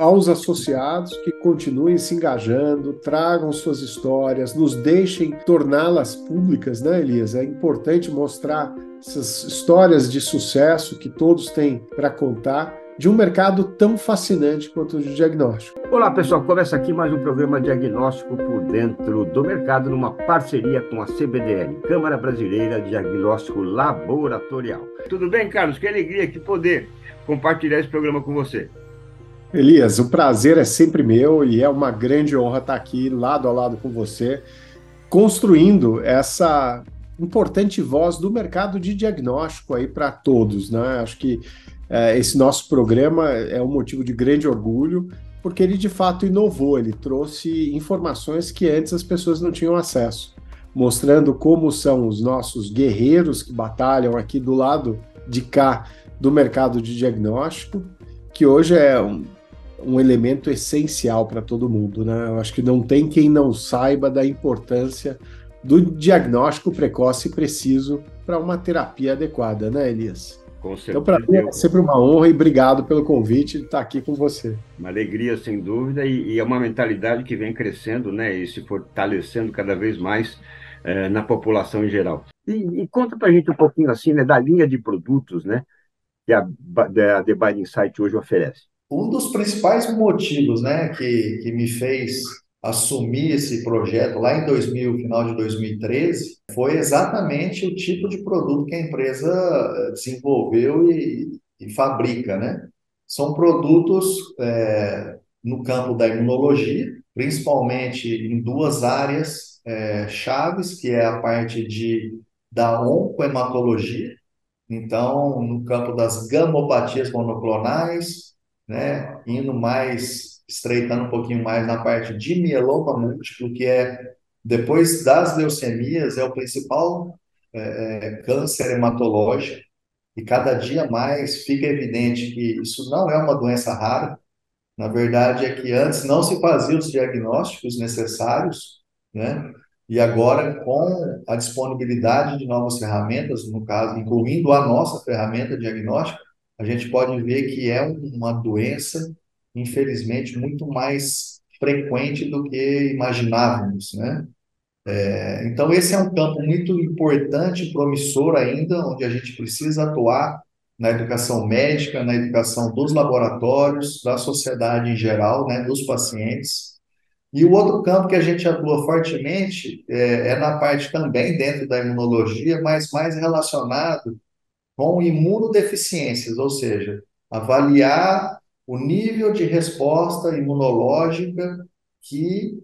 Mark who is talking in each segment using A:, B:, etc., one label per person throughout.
A: aos associados que continuem se engajando, tragam suas histórias, nos deixem torná-las públicas, né, Elias? É importante mostrar essas histórias de sucesso que todos têm para contar de um mercado tão fascinante quanto o de diagnóstico.
B: Olá, pessoal. Começa aqui mais um programa Diagnóstico por Dentro do Mercado, numa parceria com a CBDL, Câmara Brasileira de Diagnóstico Laboratorial. Tudo bem, Carlos? Que alegria que poder compartilhar esse programa com você.
A: Elias, o prazer é sempre meu e é uma grande honra estar aqui lado a lado com você, construindo essa importante voz do mercado de diagnóstico aí para todos, né? Acho que esse nosso programa é um motivo de grande orgulho, porque ele de fato inovou, ele trouxe informações que antes as pessoas não tinham acesso, mostrando como são os nossos guerreiros que batalham aqui do lado de cá do mercado de diagnóstico, que hoje é um elemento essencial para todo mundo, né? Eu acho que não tem quem não saiba da importância do diagnóstico precoce e preciso para uma terapia adequada, né, Elias?
B: Com certeza.
A: Então, para mim é sempre uma honra e obrigado pelo convite de estar aqui com você.
B: Uma alegria, sem dúvida, e é uma mentalidade que vem crescendo, né, e se fortalecendo cada vez mais na população em geral. E conta para a gente um pouquinho assim, né, da linha de produtos, né, que a The Binding Site hoje oferece.
C: Um dos principais motivos, né, que me fez assumir esse projeto lá em 2000, final de 2013, foi exatamente o tipo de produto que a empresa desenvolveu e fabrica, né? São produtos no campo da imunologia, principalmente em duas áreas chaves, que é a parte da oncohematologia, então, no campo das gamopatias monoclonais, né, estreitando um pouquinho mais na parte de mieloma múltiplo, que depois das leucemias, é o principal câncer hematológico, e cada dia mais fica evidente que isso não é uma doença rara. Na verdade, é que antes não se faziam os diagnósticos necessários, né? E agora, com a disponibilidade de novas ferramentas, no caso, incluindo a nossa ferramenta diagnóstica, a gente pode ver que é uma doença, infelizmente, muito mais frequente do que imaginávamos, né? Então, esse é um campo muito importante e promissor ainda, onde a gente precisa atuar na educação médica, na educação dos laboratórios, da sociedade em geral, né, dos pacientes. E o outro campo que a gente atua fortemente é na parte também dentro da imunologia, mas mais relacionado com imunodeficiências, ou seja, avaliar o nível de resposta imunológica que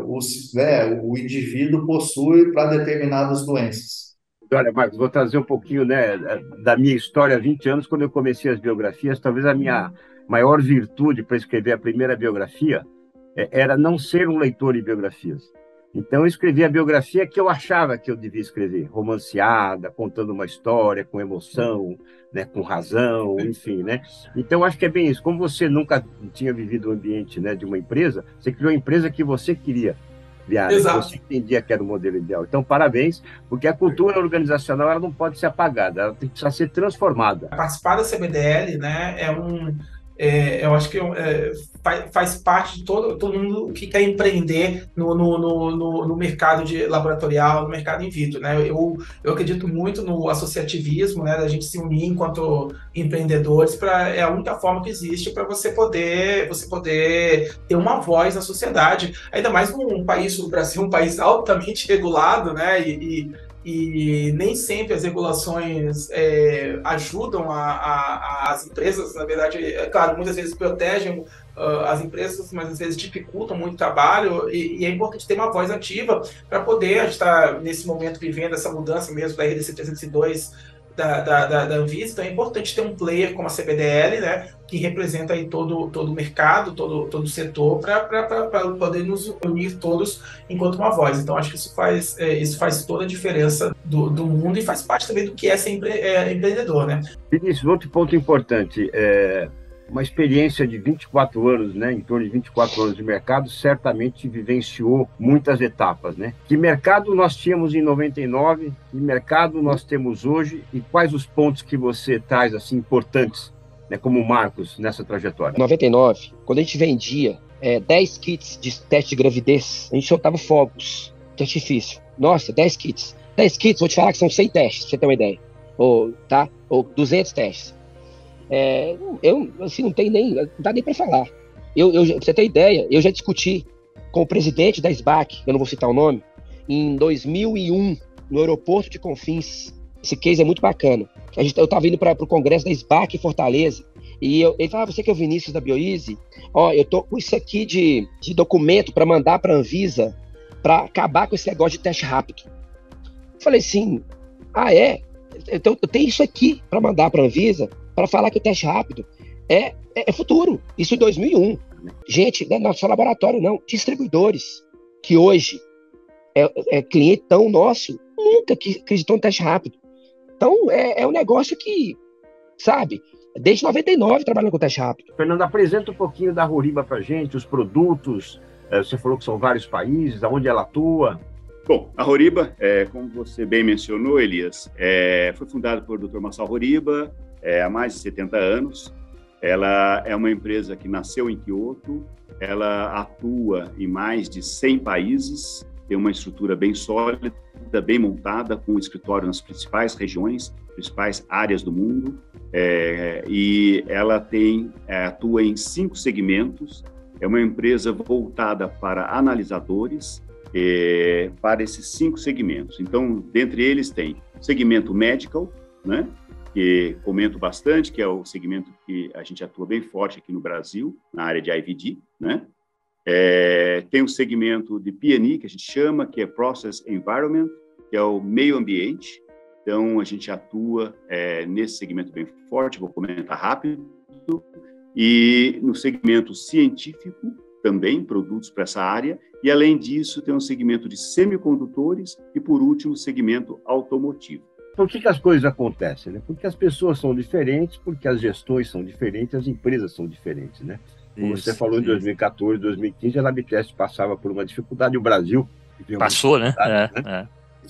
C: o indivíduo possui para determinadas doenças.
B: Olha, Marcos, vou trazer um pouquinho, né, da minha história há 20 anos, quando eu comecei as biografias. Talvez a minha maior virtude para escrever a primeira biografia era não ser um leitor de biografias. Então, eu escrevi a biografia que eu achava que eu devia escrever, romanceada, contando uma história com emoção, né, com razão, enfim, né? Então, acho que é bem isso. Como você nunca tinha vivido o ambiente, né, de uma empresa, você criou a empresa que você queria criar, né, que você entendia que era o modelo ideal. Então, parabéns, porque a cultura organizacional ela não pode ser apagada, ela tem que ser transformada.
D: Participar da CBDL, né, eu acho que faz parte de todo mundo que quer empreender no mercado laboratorial, no mercado in vitro, né? Eu acredito muito no associativismo, né? Da gente se unir enquanto empreendedores, é a única forma que existe para você poder ter uma voz na sociedade, ainda mais num país, o Brasil, um país altamente regulado, né? E nem sempre as regulações ajudam as empresas. Na verdade, claro, muitas vezes protegem as empresas, mas às vezes dificultam muito o trabalho, e é importante ter uma voz ativa para poder. A gente está nesse momento vivendo essa mudança mesmo da RDC 302 da Anvisa, então é importante ter um player como a CBDL, né, que representa aí todo o mercado, todo o setor, para poder nos unir todos enquanto uma voz. Então, acho que isso faz toda a diferença do mundo, e faz parte também do que é ser empreendedor, né?
B: Vinícius, outro ponto importante, uma experiência de 24 anos, né, em torno de 24 anos de mercado, certamente vivenciou muitas etapas, né? Que mercado nós tínhamos em 99, que mercado nós temos hoje, e quais os pontos que você traz, assim, importantes, né, como marcos nessa trajetória?
E: Em 99, quando a gente vendia 10 kits de teste de gravidez, a gente soltava fogos de artifício. Nossa, 10 kits. 10 kits, vou te falar que são 100 testes, pra você ter uma ideia. Ou 200 testes. Assim, não dá nem para falar. Pra você ter ideia, eu já discuti com o presidente da SBAC, eu não vou citar o nome, em 2001, no aeroporto de Confins. Esse case é muito bacana. Eu estava indo para o congresso da SBAC em Fortaleza, e ele falava, você que é o Vinícius da Bioeasy, eu tô com isso aqui de documento para mandar para a Anvisa, para acabar com esse negócio de teste rápido. Eu falei assim, então eu tenho isso aqui para mandar para a Anvisa, para falar que o teste rápido é futuro. Isso em 2001. Gente, não é nosso laboratório, não. Distribuidores que hoje é clientão nosso, nunca acreditou no teste rápido. Então, é um negócio que, sabe, desde 99 trabalhando com teste rápido.
B: Fernando, apresenta um pouquinho da Horiba para a gente, os produtos. Você falou que são vários países, aonde ela atua.
F: Bom, a Horiba, como você bem mencionou, Elias, foi fundada por Dr. Masao Horiba há mais de 70 anos. Ela é uma empresa que nasceu em Kyoto, ela atua em mais de 100 países, tem uma estrutura bem sólida, bem montada, com escritório nas principais regiões, principais áreas do mundo, e ela atua em 5 segmentos. É uma empresa voltada para analisadores, para esses 5 segmentos. Então, dentre eles tem o segmento medical, né, que comento bastante, que é o segmento que a gente atua bem forte aqui no Brasil, na área de IVD, né? Tem o segmento de P&E, que a gente chama, que é Process Environment, que é o meio ambiente. Então, a gente atua nesse segmento bem forte, vou comentar rápido. E no segmento científico, também, produtos para essa área. E, além disso, tem um segmento de semicondutores e, por último, o segmento automotivo.
B: Por que as coisas acontecem, né? Porque as pessoas são diferentes, porque as gestões são diferentes, as empresas são diferentes, né? Como você falou, em 2014, 2015, a Labtest passava por uma dificuldade, o Brasil
G: passou, né?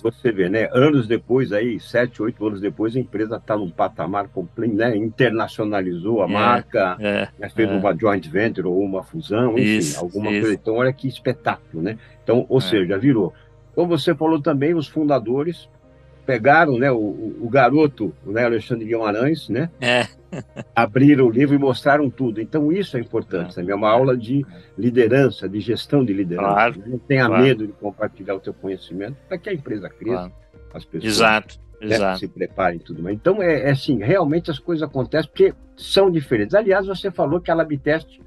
B: Você vê, né? Anos depois, aí, 7, 8 anos depois, a empresa está num patamar completo, né? Internacionalizou a marca, fez uma joint venture ou uma fusão, enfim, alguma coisa. Então, olha que espetáculo, né? Então, ou seja, virou. Como você falou também, os fundadores pegaram, né, o garoto, né, Alexandre Guimarães, né, abriram o livro e mostraram tudo. Então, isso é importante, também é uma aula de liderança, de gestão de liderança.
G: Claro,
B: não tenha medo de compartilhar o teu conhecimento para que a empresa cresça, as pessoas se preparem e tudo mais. Então, assim, realmente as coisas acontecem porque são diferentes. Aliás, você falou que a Labtest,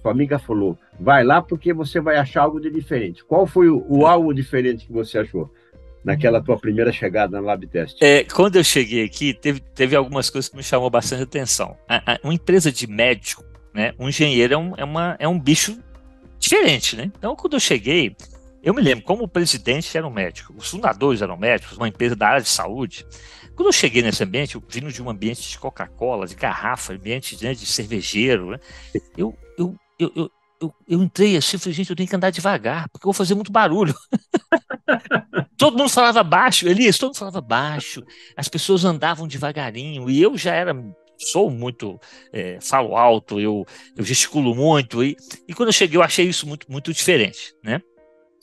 B: sua amiga falou, vai lá porque você vai achar algo de diferente. Qual foi o algo diferente que você achou naquela tua primeira chegada na Labtest?
G: Quando eu cheguei aqui, teve algumas coisas que me chamou bastante atenção. Uma empresa de médico, né, um engenheiro é um bicho diferente, né? Então, quando eu cheguei, eu me lembro, como o presidente era um médico, os fundadores eram médicos, uma empresa da área de saúde. Quando eu cheguei nesse ambiente, eu vindo de um ambiente de Coca-Cola, de garrafa, ambiente, né, de cervejeiro, né? Eu entrei assim e falei, gente, eu tenho que andar devagar, porque eu vou fazer muito barulho. Todo mundo falava baixo, Elias, todo mundo falava baixo, as pessoas andavam devagarinho, e eu já sou muito, falo alto, eu gesticulo muito, e quando eu cheguei eu achei isso muito, muito diferente, né?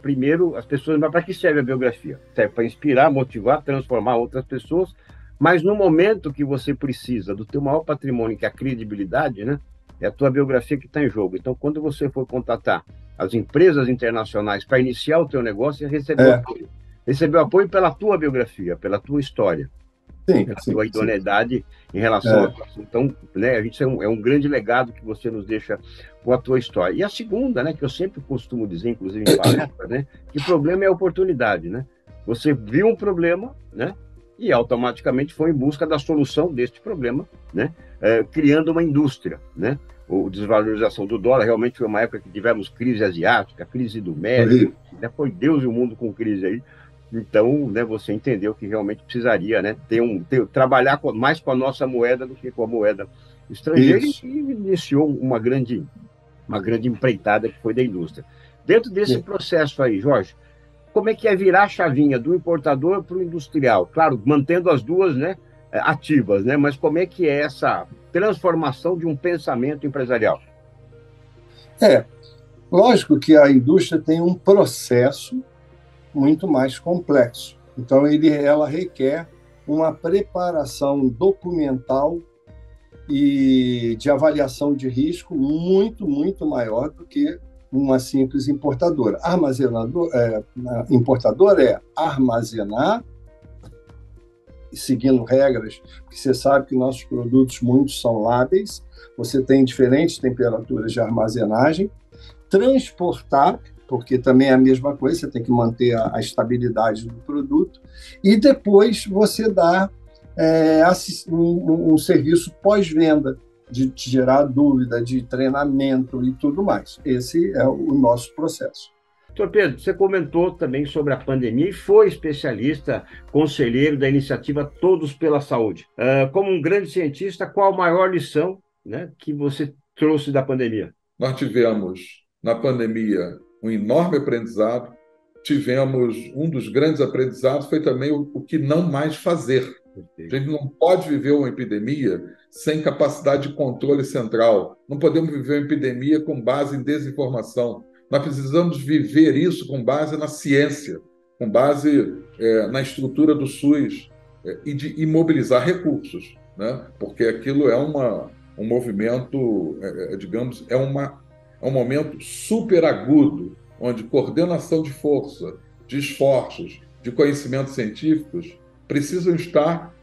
B: Primeiro, as pessoas, mas para que serve a biografia? Serve para inspirar, motivar, transformar outras pessoas, mas no momento que você precisa do teu maior patrimônio, que é a credibilidade, né? É a tua biografia que está em jogo. Então, quando você for contatar as empresas internacionais para iniciar o teu negócio, você recebeu apoio. Recebeu apoio pela tua biografia, pela tua história, pela tua idoneidade em relação a isso. Então, né, a gente é um grande legado que você nos deixa com a tua história. E a segunda, né, que eu sempre costumo dizer, inclusive em palestras, né, que problema é oportunidade, né? Você viu um problema, né, e automaticamente foi em busca da solução deste problema, né, criando uma indústria, né? A desvalorização do dólar realmente foi uma época que tivemos crise asiática, crise do Médio, né? Foi Deus e o mundo com crise aí. Então, né, você entendeu que realmente precisaria, né, trabalhar mais com a nossa moeda do que com a moeda estrangeira. Isso. E iniciou uma grande empreitada que foi da indústria. Dentro desse processo aí, Jorge, como é que é virar a chavinha do importador para o industrial? Claro, mantendo as duas, né, ativas, né? Mas como é que é essa transformação de um pensamento empresarial?
H: Lógico que a indústria tem um processo muito mais complexo. Então, ela requer uma preparação documental e de avaliação de risco muito, muito maior do que uma simples importadora. Importador é armazenar, seguindo regras, porque você sabe que nossos produtos muitos são lábeis, você tem diferentes temperaturas de armazenagem, transportar, porque também é a mesma coisa, você tem que manter a estabilidade do produto, e depois você dá um serviço pós-venda, de gerar dúvida, de treinamento e tudo mais. Esse é o nosso processo.
B: Doutor Pedro, você comentou também sobre a pandemia e foi especialista, conselheiro da iniciativa Todos pela Saúde. Como um grande cientista, qual a maior lição, né, que você trouxe da pandemia?
I: Nós tivemos, na pandemia, um enorme aprendizado. Tivemos um dos grandes aprendizados, foi também o que não mais fazer. A gente não pode viver uma epidemia sem capacidade de controle central. Não podemos viver uma epidemia com base em desinformação. Nós precisamos viver isso com base na ciência, com base na estrutura do SUS e mobilizar recursos, né? Porque aquilo é um movimento, digamos, é um momento super agudo, onde coordenação de força, de esforços, de conhecimentos científicos precisam estar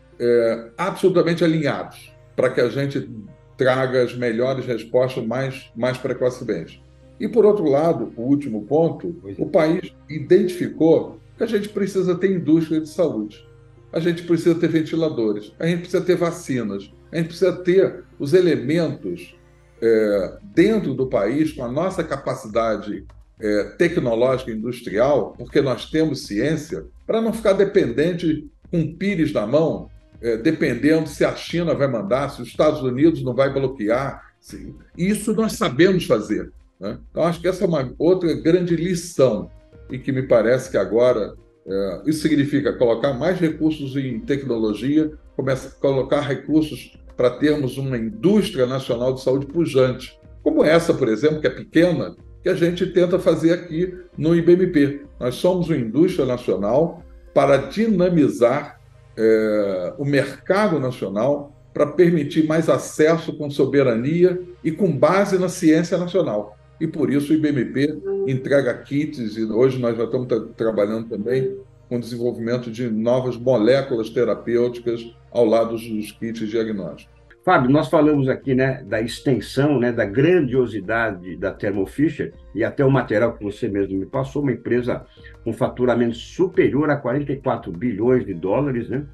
I: absolutamente alinhados para que a gente traga as melhores respostas mais precocemente. E, por outro lado, o último ponto, o país identificou que a gente precisa ter indústria de saúde, a gente precisa ter ventiladores, a gente precisa ter vacinas, a gente precisa ter os elementos dentro do país com a nossa capacidade tecnológica e industrial, porque nós temos ciência, para não ficar dependente com um pires na mão, dependendo se a China vai mandar, se os Estados Unidos não vai bloquear. Isso nós sabemos fazer, né? Então, acho que essa é uma outra grande lição e que me parece que agora isso significa colocar mais recursos em tecnologia, colocar recursos para termos uma indústria nacional de saúde pujante, como essa, por exemplo, que é pequena, que a gente tenta fazer aqui no IBMP. Nós somos uma indústria nacional para dinamizar o mercado nacional, para permitir mais acesso com soberania e com base na ciência nacional. E por isso o IBMP entrega kits, e hoje nós já estamos trabalhando também com o desenvolvimento de novas moléculas terapêuticas ao lado dos kits diagnósticos.
B: Fábio, nós falamos aqui, né, da extensão, né, da grandiosidade da Thermo Fisher e até o material que você mesmo me passou, uma empresa com faturamento superior a 44 bilhões de dólares, né?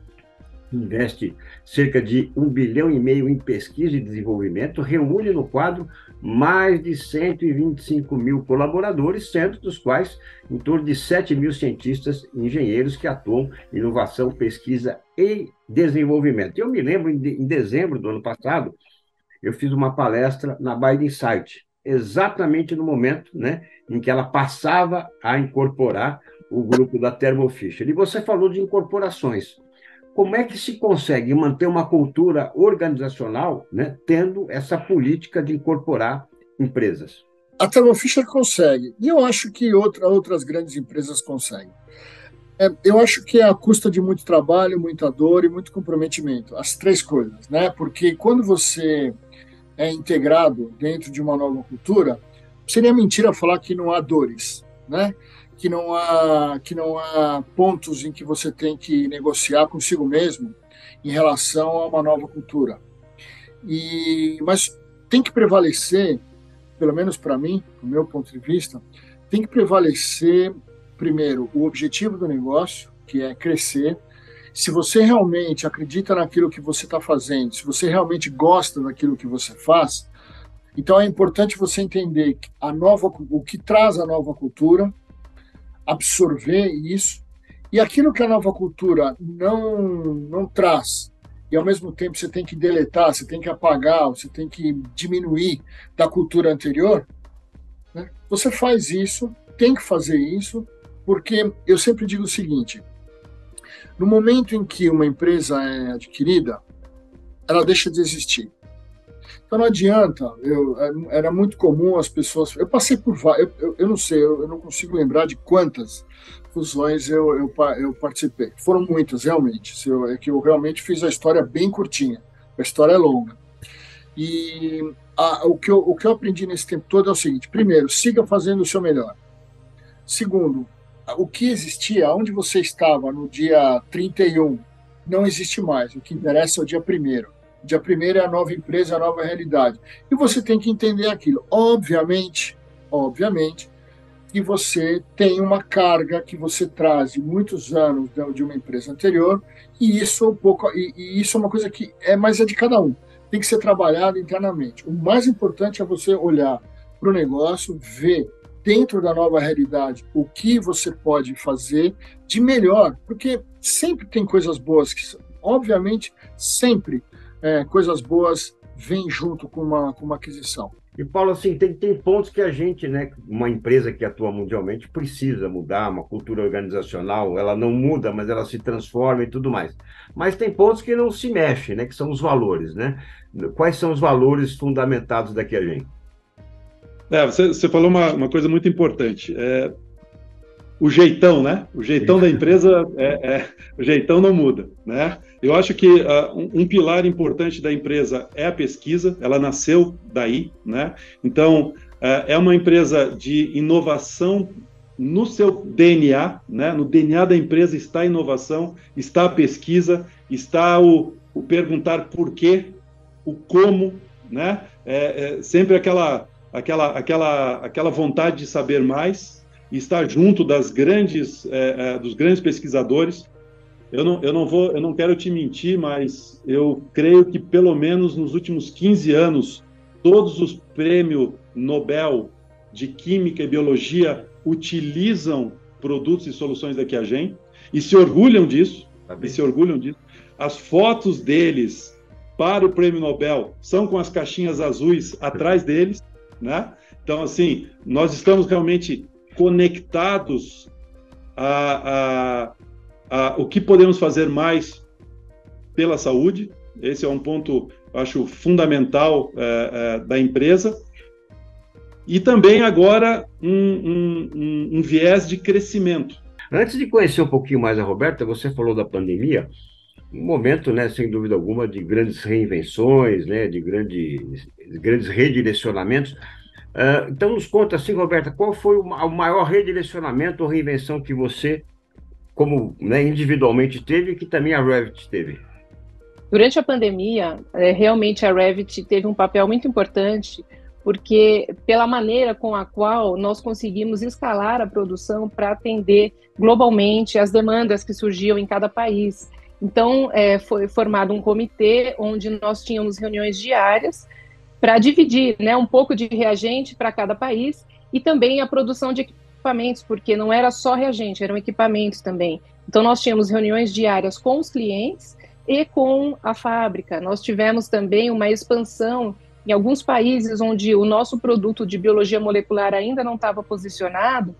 B: Investe cerca de 1,5 bilhão em pesquisa e desenvolvimento, reúne no quadro mais de 125 mil colaboradores, sendo dos quais em torno de 7 mil cientistas e engenheiros que atuam em inovação, pesquisa e desenvolvimento. Eu me lembro, em dezembro do ano passado, eu fiz uma palestra na Biden Insight, exatamente no momento, né, em que ela passava a incorporar o grupo da Thermo Fisher. E você falou de incorporações. Como é que se consegue manter uma cultura organizacional, né, tendo essa política de incorporar empresas?
J: A Thermo Fisher consegue, e eu acho que outras grandes empresas conseguem. Eu acho que é a custa de muito trabalho, muita dor e muito comprometimento, as três coisas, né? Porque quando você é integrado dentro de uma nova cultura, seria mentira falar que não há dores, né? Que não há pontos em que você tem que negociar consigo mesmo em relação a uma nova cultura. Mas tem que prevalecer, pelo menos para mim, do meu ponto de vista, tem que prevalecer, primeiro, o objetivo do negócio, que é crescer. Se você realmente acredita naquilo que você está fazendo, se você realmente gosta daquilo que você faz, então é importante você entender o que traz a nova cultura, absorver isso, e aquilo que a nova cultura não traz, e ao mesmo tempo você tem que deletar, você tem que apagar, você tem que diminuir da cultura anterior, né? Você faz isso, tem que fazer isso, porque eu sempre digo o seguinte, No momento em que uma empresa é adquirida, ela deixa de existir. Então não adianta, era muito comum as pessoas. Eu passei por várias, eu não sei, eu não consigo lembrar de quantas fusões eu participei. Foram muitas, realmente. É que eu realmente fiz a história bem curtinha, a história é longa. E o que eu aprendi nesse tempo todo é o seguinte: primeiro, siga fazendo o seu melhor. Segundo, o que existia, onde você estava no dia 31, não existe mais. O que interessa é o dia 1º. O dia 1º é a nova empresa, a nova realidade. E você tem que entender aquilo. Obviamente, que você tem uma carga que você traz de muitos anos de uma empresa anterior, e isso é isso é uma coisa que é de cada um. Tem que ser trabalhado internamente. O mais importante é você olhar para o negócio, ver dentro da nova realidade o que você pode fazer de melhor, porque sempre tem coisas boas, obviamente, sempre coisas boas vêm junto com uma aquisição.
B: E, Paulo, assim, tem pontos que a gente, né, uma empresa que atua mundialmente, precisa mudar, uma cultura organizacional, ela não muda, mas ela se transforma e tudo mais. Mas tem pontos que não se mexem, né, que são os valores, né? Quais são os valores fundamentados daqui a gente?
K: Você falou uma coisa muito importante. O jeitão, né? O jeitão da empresa, o jeitão não muda, né? Eu acho que um pilar importante da empresa é a pesquisa, ela nasceu daí, né? Então, é uma empresa de inovação no seu DNA, né? No DNA da empresa está a inovação, está a pesquisa, está o perguntar por quê, o como, né? Sempre aquela vontade de saber mais, estar junto dos grandes pesquisadores. Eu não quero te mentir, mas eu creio que pelo menos nos últimos 15 anos, todos os prêmios Nobel de Química e Biologia utilizam produtos e soluções da QIAGEN e se orgulham disso. As fotos deles para o prêmio Nobel são com as caixinhas azuis atrás deles, né? Então, assim, nós estamos realmente conectados a o que podemos fazer mais pela saúde. Esse é um ponto, acho, fundamental da empresa. E também agora um viés de crescimento.
B: Antes de conhecer um pouquinho mais a Roberta, você falou da pandemia, um momento, né, sem dúvida alguma, de grandes reinvenções, né, de grandes redirecionamentos. Então, nos conta assim, Roberta, qual foi o maior redirecionamento ou reinvenção que você, como, né, individualmente teve e que também a Revit teve?
L: Durante a pandemia, realmente a Revit teve um papel muito importante, porque pela maneira com a qual nós conseguimos escalar a produção para atender globalmente as demandas que surgiam em cada país. Então, foi formado um comitê onde nós tínhamos reuniões diárias para dividir, né, um pouco de reagente para cada país e também a produção de equipamentos, porque não era só reagente, eram equipamentos também. Então, nós tínhamos reuniões diárias com os clientes e com a fábrica. Nós tivemos também uma expansão em alguns países onde o nosso produto de biologia molecular ainda não estava posicionado.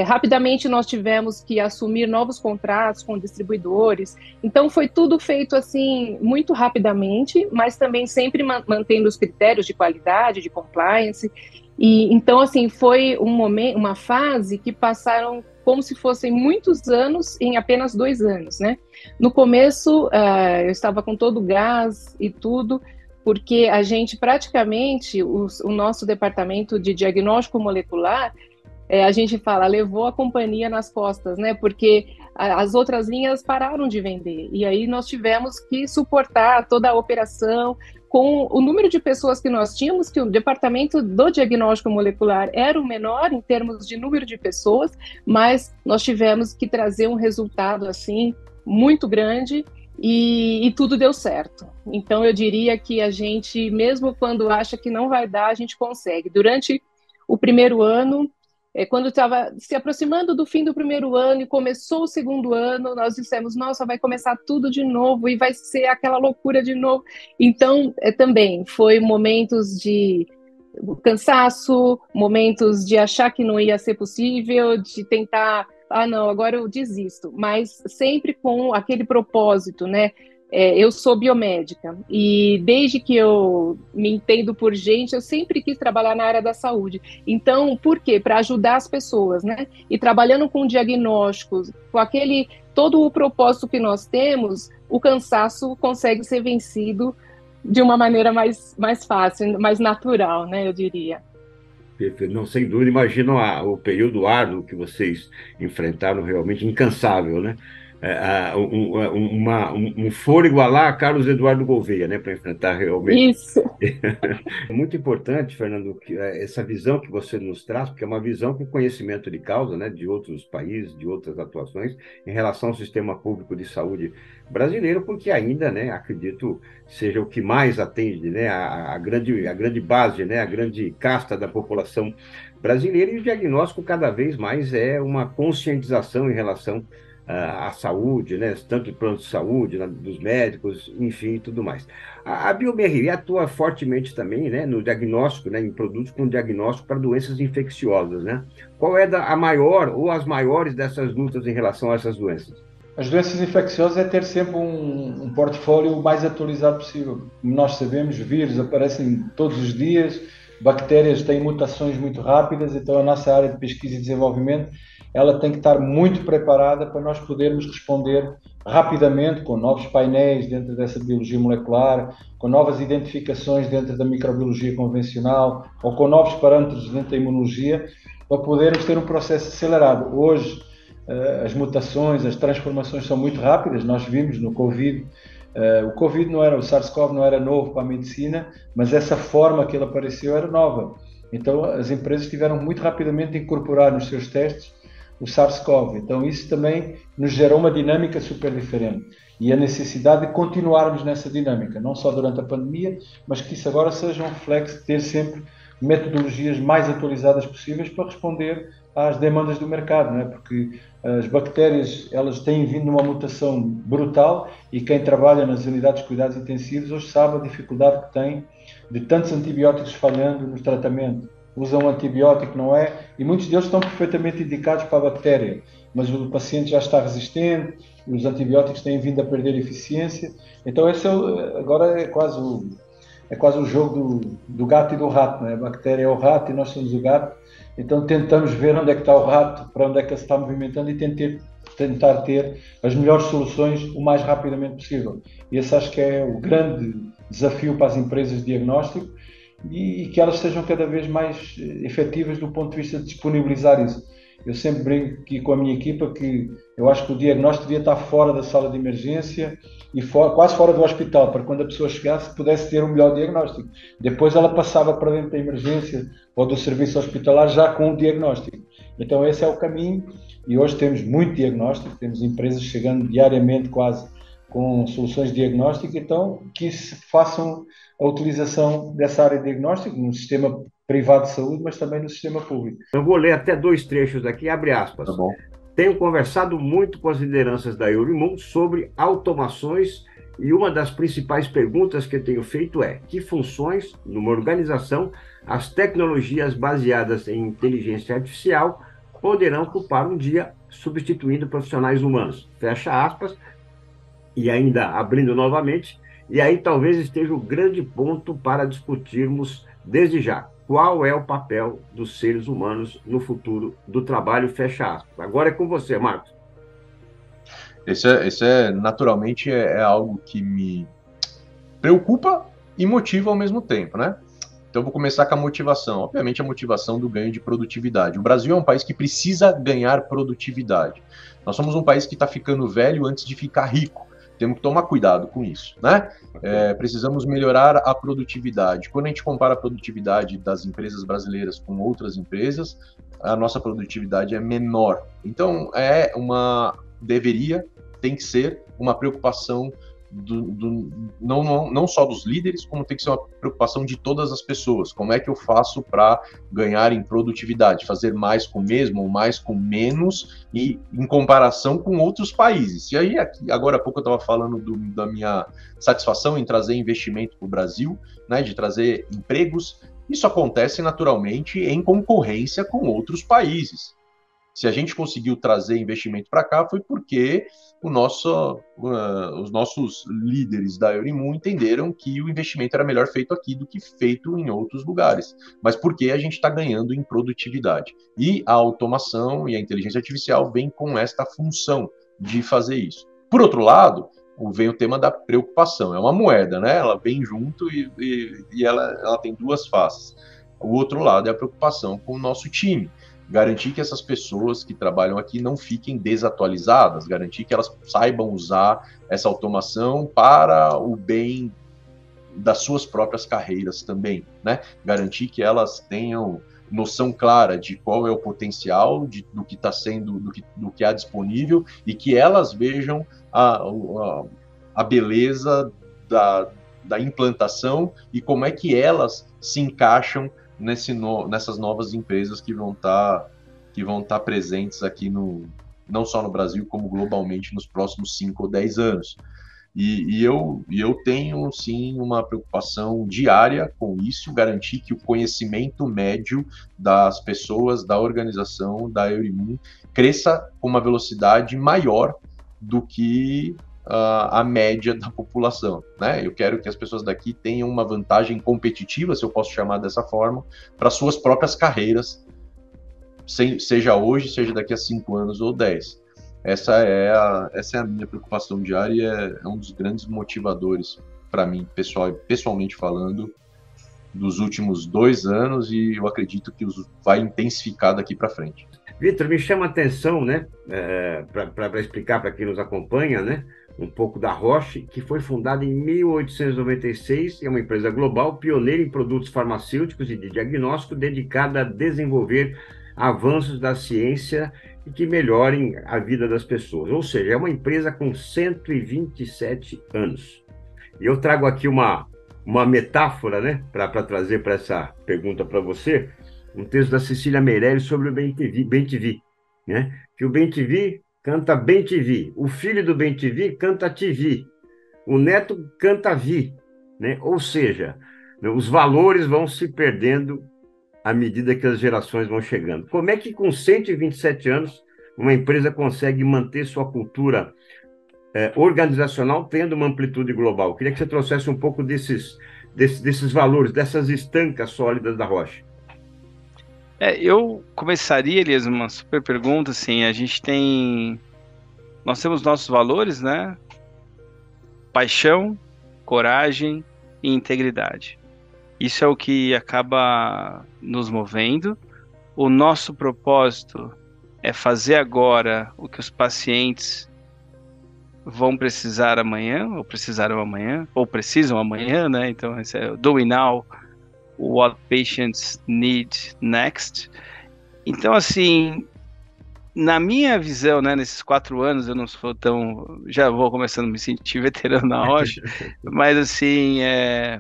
L: Rapidamente nós tivemos que assumir novos contratos com distribuidores. Então foi tudo feito assim muito rapidamente, mas também sempre mantendo os critérios de qualidade, de compliance. E então assim foi uma fase que passaram como se fossem muitos anos em apenas 2 anos, né? No começo eu estava com todo o gás e tudo, porque a gente praticamente, o nosso departamento de diagnóstico molecular, a gente fala, levou a companhia nas costas, né? Porque as outras linhas pararam de vender. E aí nós tivemos que suportar toda a operação com o número de pessoas que nós tínhamos, que o departamento do diagnóstico molecular era o menor em termos de número de pessoas, mas nós tivemos que trazer um resultado assim muito grande e tudo deu certo. Então eu diria que a gente, mesmo quando acha que não vai dar, a gente consegue. Durante o primeiro ano, quando estava se aproximando do fim do primeiro ano e começou o segundo ano, nós dissemos, nossa, vai começar tudo de novo e vai ser aquela loucura de novo. Então, também foi momentos de cansaço, momentos de achar que não ia ser possível, de tentar não, agora eu desisto, mas sempre com aquele propósito, né? Eu sou biomédica e desde que eu me entendo por gente, eu sempre quis trabalhar na área da saúde. Então, por quê? Para ajudar as pessoas, né? E trabalhando com diagnósticos, com todo o propósito que nós temos, o cansaço consegue ser vencido de uma maneira mais fácil, mais natural, né? Eu diria.
B: Não, sem dúvida, imagino o período árduo que vocês enfrentaram, realmente incansável, né? Um fôlego a lá Carlos Eduardo Gouveia, né, para enfrentar realmente.
L: Isso.
B: É muito importante, Fernando, essa visão que você nos traz, porque é uma visão com conhecimento de causa, né, de outros países, de outras atuações, em relação ao sistema público de saúde brasileiro, porque ainda, né, acredito, seja o que mais atende, né, a grande base, né, a grande casta da população brasileira, e o diagnóstico cada vez mais é uma conscientização em relação à saúde, né? Tanto do plano de saúde, dos médicos, enfim, tudo mais. A BioMRV atua fortemente também, né, no diagnóstico, né, em produtos com diagnóstico para doenças infecciosas, né? Qual é a maior ou as maiores dessas lutas em relação a essas doenças?
M: As doenças infecciosas é ter sempre um portfólio o mais atualizado possível. Como nós sabemos, vírus aparecem todos os dias, bactérias têm mutações muito rápidas, então a nossa área de pesquisa e desenvolvimento ela tem que estar muito preparada para nós podermos responder rapidamente com novos painéis dentro dessa biologia molecular, com novas identificações dentro da microbiologia convencional ou com novos parâmetros dentro da imunologia, para podermos ter um processo acelerado. Hoje, as mutações, as transformações são muito rápidas, nós vimos no Covid. O SARS-CoV não era novo para a medicina, mas essa forma que ele apareceu era nova. Então, as empresas tiveram muito rapidamente de incorporar nos seus testes o SARS-CoV. Então, isso também nos gerou uma dinâmica super diferente. E a necessidade de continuarmos nessa dinâmica, não só durante a pandemia, mas que isso agora seja um reflexo de ter sempre metodologias mais atualizadas possíveis para responder às demandas do mercado, não é? Porque as bactérias, elas têm vindo numa mutação brutal e quem trabalha nas unidades de cuidados intensivos hoje sabe a dificuldade que tem de tantos antibióticos falhando no tratamento. Usam um antibiótico, não é? E muitos deles estão perfeitamente indicados para a bactéria, mas o paciente já está resistente, os antibióticos têm vindo a perder eficiência. Então, esse agora é quase o jogo do gato e do rato, não é? A bactéria é o rato e nós somos o gato. Então, tentamos ver onde é que está o rato, para onde é que ele se está movimentando e tentar ter as melhores soluções o mais rapidamente possível. E esse acho que é o grande desafio para as empresas de diagnóstico, e que elas sejam cada vez mais efetivas do ponto de vista de disponibilizar isso. Eu sempre brinco aqui com a minha equipa que eu acho que o diagnóstico devia estar fora da sala de emergência e quase fora do hospital, para quando a pessoa chegasse pudesse ter um melhor diagnóstico. Depois ela passava para dentro da emergência ou do serviço hospitalar já com o diagnóstico. Então esse é o caminho, e hoje temos muito diagnóstico, temos empresas chegando diariamente quase com soluções de diagnóstico, então que se façam a utilização dessa área de diagnóstico no sistema privado de saúde, mas também no sistema público.
B: Eu vou ler até 2 trechos aqui, abre aspas.
M: Tá bom.
B: Tenho conversado muito com as lideranças da Eurimum sobre automações e uma das principais perguntas que eu tenho feito é: que funções, numa organização, as tecnologias baseadas em inteligência artificial poderão ocupar um dia substituindo profissionais humanos? Fecha aspas. E ainda abrindo novamente, e aí talvez esteja o grande ponto para discutirmos desde já. Qual é o papel dos seres humanos no futuro do trabalho? Fecha aspas. Agora é com você, Marcos.
N: Esse naturalmente é algo que me preocupa e motiva ao mesmo tempo, né? Então, eu vou começar com a motivação. Obviamente, a motivação do ganho de produtividade. O Brasil é um país que precisa ganhar produtividade. Nós somos um país que está ficando velho antes de ficar rico. Temos que tomar cuidado com isso, né? Precisamos melhorar a produtividade. Quando a gente compara a produtividade das empresas brasileiras com outras empresas, a nossa produtividade é menor. Então, tem que ser uma preocupação não só dos líderes, como tem que ser uma preocupação de todas as pessoas. Como é que eu faço para ganhar em produtividade, fazer mais com o mesmo ou mais com menos, e em comparação com outros países. E aí, agora há pouco eu estava falando da minha satisfação em trazer investimento para o Brasil, né, de trazer empregos. Isso acontece naturalmente em concorrência com outros países. Se a gente conseguiu trazer investimento para cá, foi porque os nossos líderes da Eurimu entenderam que o investimento era melhor feito aqui do que feito em outros lugares. Mas porque a gente está ganhando em produtividade. E a automação e a inteligência artificial vem com esta função de fazer isso. Por outro lado, vem o tema da preocupação. É uma moeda, né? Ela vem junto e ela tem duas faces. O outro lado é a preocupação com o nosso time. Garantir que essas pessoas que trabalham aqui não fiquem desatualizadas, garantir que elas saibam usar essa automação para o bem das suas próprias carreiras também, né? Garantir que elas tenham noção clara de qual é o potencial do que está sendo, do que há disponível, e que elas vejam a beleza da implantação e como é que elas se encaixam nessas novas empresas que vão estar presentes aqui não só no Brasil, como globalmente nos próximos 5 ou 10 anos. E eu tenho, sim, uma preocupação diária com isso, garantir que o conhecimento médio das pessoas, da organização, da Eurimu, cresça com uma velocidade maior do que a média da população, né? Eu quero que as pessoas daqui tenham uma vantagem competitiva, se eu posso chamar dessa forma, para suas próprias carreiras, seja hoje, seja daqui a 5 anos ou 10. Essa é a minha preocupação diária e é um dos grandes motivadores para mim, pessoalmente falando, dos últimos 2 anos, e eu acredito que vai intensificar daqui para frente.
B: Vitor, me chama a atenção, né, para explicar para quem nos acompanha, né, um pouco da Roche, que foi fundada em 1896, é uma empresa global, pioneira em produtos farmacêuticos e de diagnóstico, dedicada a desenvolver avanços da ciência e que melhorem a vida das pessoas. Ou seja, é uma empresa com 127 anos. E eu trago aqui uma metáfora, né, para trazer para essa pergunta para você, um texto da Cecília Meirelles sobre o Bem-TV, né? Que o Bem-TV canta Bem-TV, o filho do Bem-TV canta TV, o neto canta Vi, né? Ou seja, os valores vão se perdendo à medida que as gerações vão chegando. Como é que com 127 anos uma empresa consegue manter sua cultura organizacional tendo uma amplitude global? Eu queria que você trouxesse um pouco desses valores, dessas estancas sólidas da Roche.
O: Eu começaria, Elias, uma super pergunta, assim, nós temos nossos valores, né? Paixão, coragem e integridade. Isso é o que acaba nos movendo. O nosso propósito é fazer agora o que os pacientes vão precisar amanhã, ou precisaram amanhã, ou precisam amanhã, né? Então, esse é o doing now, what patients need next. Então, assim, na minha visão, né, nesses 4 anos, eu não sou tão... Já vou começando a me sentir veterano na Roche, mas, assim, é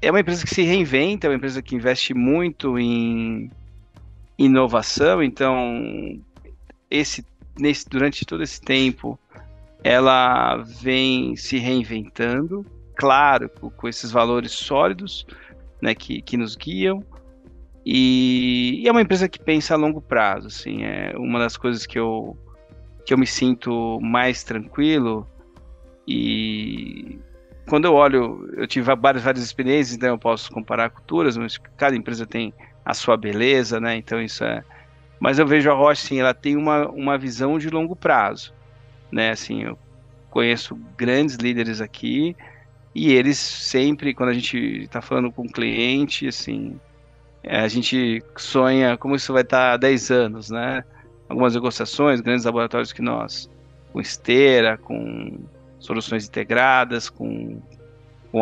O: uma empresa que se reinventa, é uma empresa que investe muito em inovação. Então, durante todo esse tempo, ela vem se reinventando, claro, com esses valores sólidos, né, que nos guiam, e é uma empresa que pensa a longo prazo, assim, é uma das coisas que eu me sinto mais tranquilo. E quando eu olho, eu tive várias experiências, então eu posso comparar culturas, mas cada empresa tem a sua beleza, né, então isso é... Mas eu vejo a Roche, assim, ela tem uma visão de longo prazo, né, assim, eu conheço grandes líderes aqui, e eles sempre, quando a gente está falando com o cliente, assim, a gente sonha como isso vai estar há 10 anos, né? Algumas negociações, grandes laboratórios que nós, com esteira, com soluções integradas, com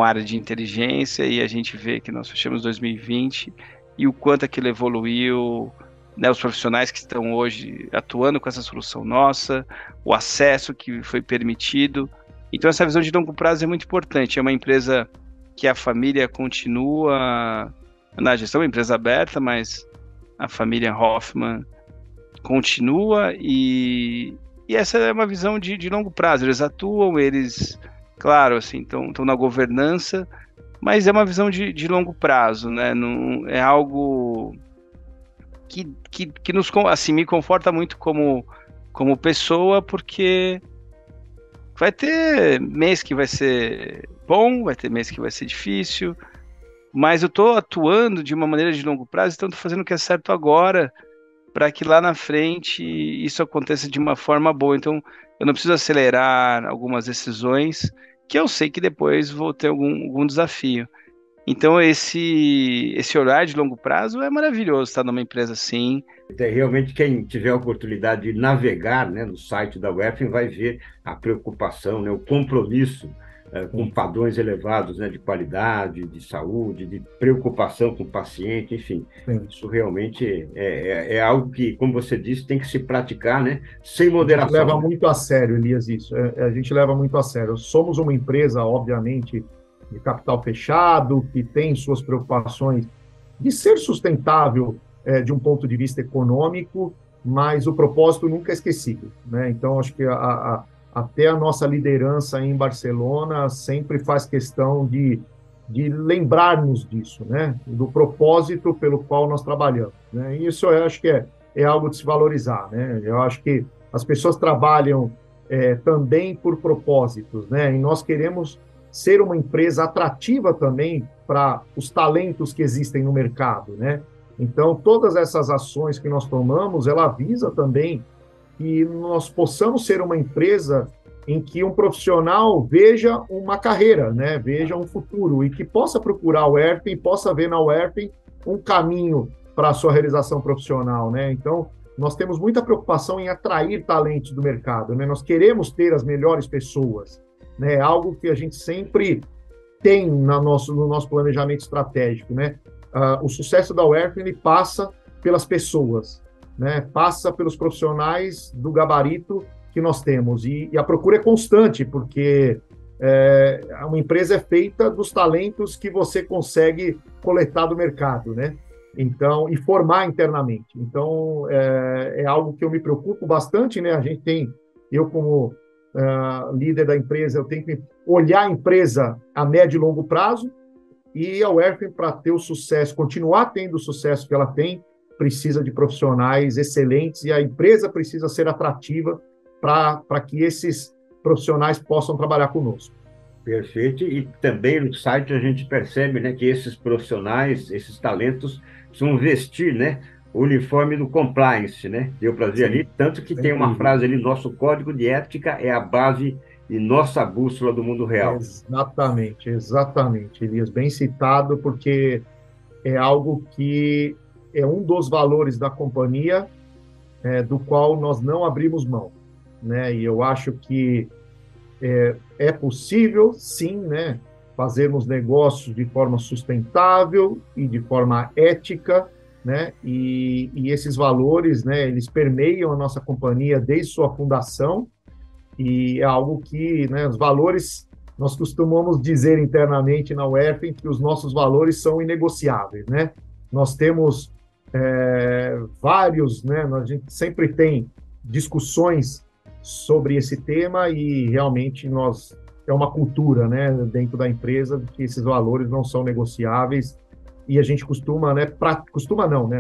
O: área de inteligência, e a gente vê que nós fechamos 2020 e o quanto aquilo evoluiu, né, os profissionais que estão hoje atuando com essa solução nossa, o acesso que foi permitido. Então essa visão de longo prazo é muito importante. É uma empresa que a família continua na gestão, é uma empresa aberta, mas a família Hoffmann continua, e essa é uma visão de longo prazo. Eles atuam, claro, assim, estão na governança, mas é uma visão de longo prazo, né? Não, é algo que nos, assim, me conforta muito como pessoa, porque vai ter mês que vai ser bom, vai ter mês que vai ser difícil, mas eu estou atuando de uma maneira de longo prazo, então estou fazendo o que é certo agora, para que lá na frente isso aconteça de uma forma boa. Então, eu não preciso acelerar algumas decisões, que eu sei que depois vou ter algum desafio. Então, esse olhar de longo prazo é maravilhoso estar numa empresa assim.
B: Realmente, quem tiver a oportunidade de navegar, né, no site da Werfen vai ver a preocupação, né, o compromisso com padrões elevados, né, de qualidade, de saúde, de preocupação com o paciente, enfim. Isso realmente é algo que, como você disse, tem que se praticar, né, sem moderação.
P: A gente leva muito a sério, Elias, isso. A gente leva muito a sério. Somos uma empresa, obviamente, de capital fechado, que tem suas preocupações de ser sustentável de um ponto de vista econômico, mas o propósito nunca é esquecido, né? Então, acho que até a nossa liderança em Barcelona sempre faz questão de lembrar-nos disso, né? Do propósito pelo qual nós trabalhamos, né? E isso eu acho que é algo de se valorizar, né? Eu acho que as pessoas trabalham também por propósitos, né? E nós queremos ser uma empresa atrativa também para os talentos que existem no mercado, né? Então, todas essas ações que nós tomamos, ela visa também que nós possamos ser uma empresa em que um profissional veja uma carreira, né? Veja um futuro e que possa procurar a Werfen, possa ver na Werfen um caminho para a sua realização profissional, né? Então, nós temos muita preocupação em atrair talentos do mercado, né? Nós queremos ter as melhores pessoas, né? Algo que a gente sempre tem no nosso planejamento estratégico, né? O sucesso da Werfen, ele passa pelas pessoas, né? Passa pelos profissionais do gabarito que nós temos. E a procura é constante, porque uma empresa é feita dos talentos que você consegue coletar do mercado, né? Então, e formar internamente. Então, é algo que eu me preocupo bastante, né? Eu como líder da empresa, eu tenho que olhar a empresa a médio e longo prazo, e a Werfen, para ter o sucesso, continuar tendo o sucesso que ela tem, precisa de profissionais excelentes, e a empresa precisa ser atrativa para que esses profissionais possam trabalhar conosco.
B: Perfeito, e também no site a gente percebe, né, que esses profissionais, esses talentos, precisam vestir, né, o uniforme do compliance, né? Deu para ver ali, tanto que tem uma frase ali, nosso código de ética é a base e nossa bússola do mundo real.
P: Exatamente, Elias, bem citado, porque é algo que é um dos valores da companhia, do qual nós não abrimos mão, né? E eu acho que é possível, sim, né, fazermos negócios de forma sustentável e de forma ética, né? E esses valores, né, eles permeiam a nossa companhia desde sua fundação, e é algo que, né, os valores, nós costumamos dizer internamente na Werfen que os nossos valores são inegociáveis, né? Nós temos vários, né, a gente sempre tem discussões sobre esse tema e realmente é uma cultura, né, dentro da empresa que esses valores não são negociáveis e a gente costuma, né,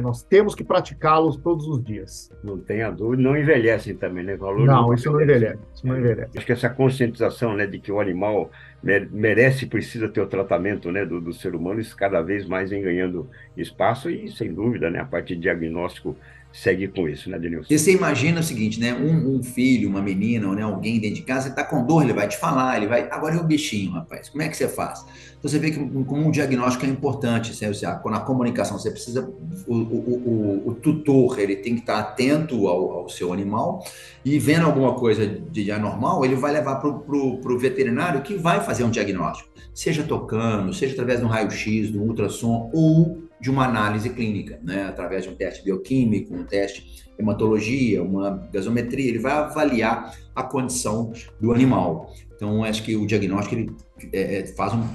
P: nós temos que praticá-los todos os dias.
B: Não tenha dúvida, não envelhecem também, né?
P: Isso não envelhece.
B: Acho que essa conscientização, né, de que o animal merece e precisa ter o tratamento, né, do ser humano, isso cada vez mais vem ganhando espaço e, sem dúvida, né, a parte de diagnóstico segue com isso, né, Denilson?
Q: E você imagina o seguinte, né? Um filho, uma menina, ou, né, alguém dentro de casa, ele tá com dor, ele vai te falar, agora é o bichinho, rapaz, como é que você faz? Então você vê que como um diagnóstico é importante, quando a comunicação, você precisa, o tutor, ele tem que estar atento ao seu animal e vendo alguma coisa de anormal, ele vai levar pro veterinário que vai fazer um diagnóstico, seja tocando, seja através de um raio-x, de um ultrassom ou de uma análise clínica, né? Através de um teste bioquímico, um teste de hematologia, uma gasometria, ele vai avaliar a condição do animal. Então, acho que o diagnóstico ele,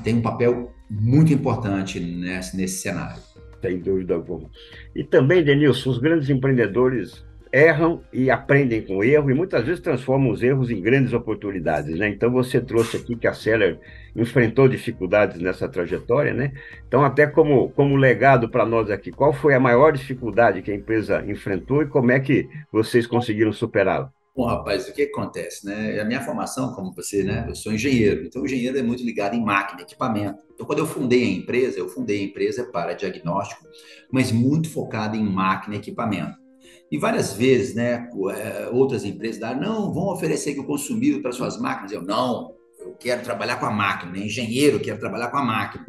Q: tem um papel muito importante nesse cenário.
B: Sem dúvida alguma. E também, Denilson, os grandes empreendedores erram e aprendem com o erro, e muitas vezes transformam os erros em grandes oportunidades, né? Então, você trouxe aqui que a Seller enfrentou dificuldades nessa trajetória, né? Então, até como legado para nós aqui, qual foi a maior dificuldade que a empresa enfrentou e como é que vocês conseguiram superá-la?
Q: Bom, rapaz, o que acontece, né? A minha formação, como você, né? Eu sou engenheiro, então o engenheiro é muito ligado em máquina, equipamento. Então, quando eu fundei a empresa para diagnóstico, mas muito focada em máquina e equipamento. E várias vezes, né, outras empresas não, vão oferecer que o consumível para suas máquinas. Eu quero trabalhar com a máquina, né? Engenheiro, quero trabalhar com a máquina.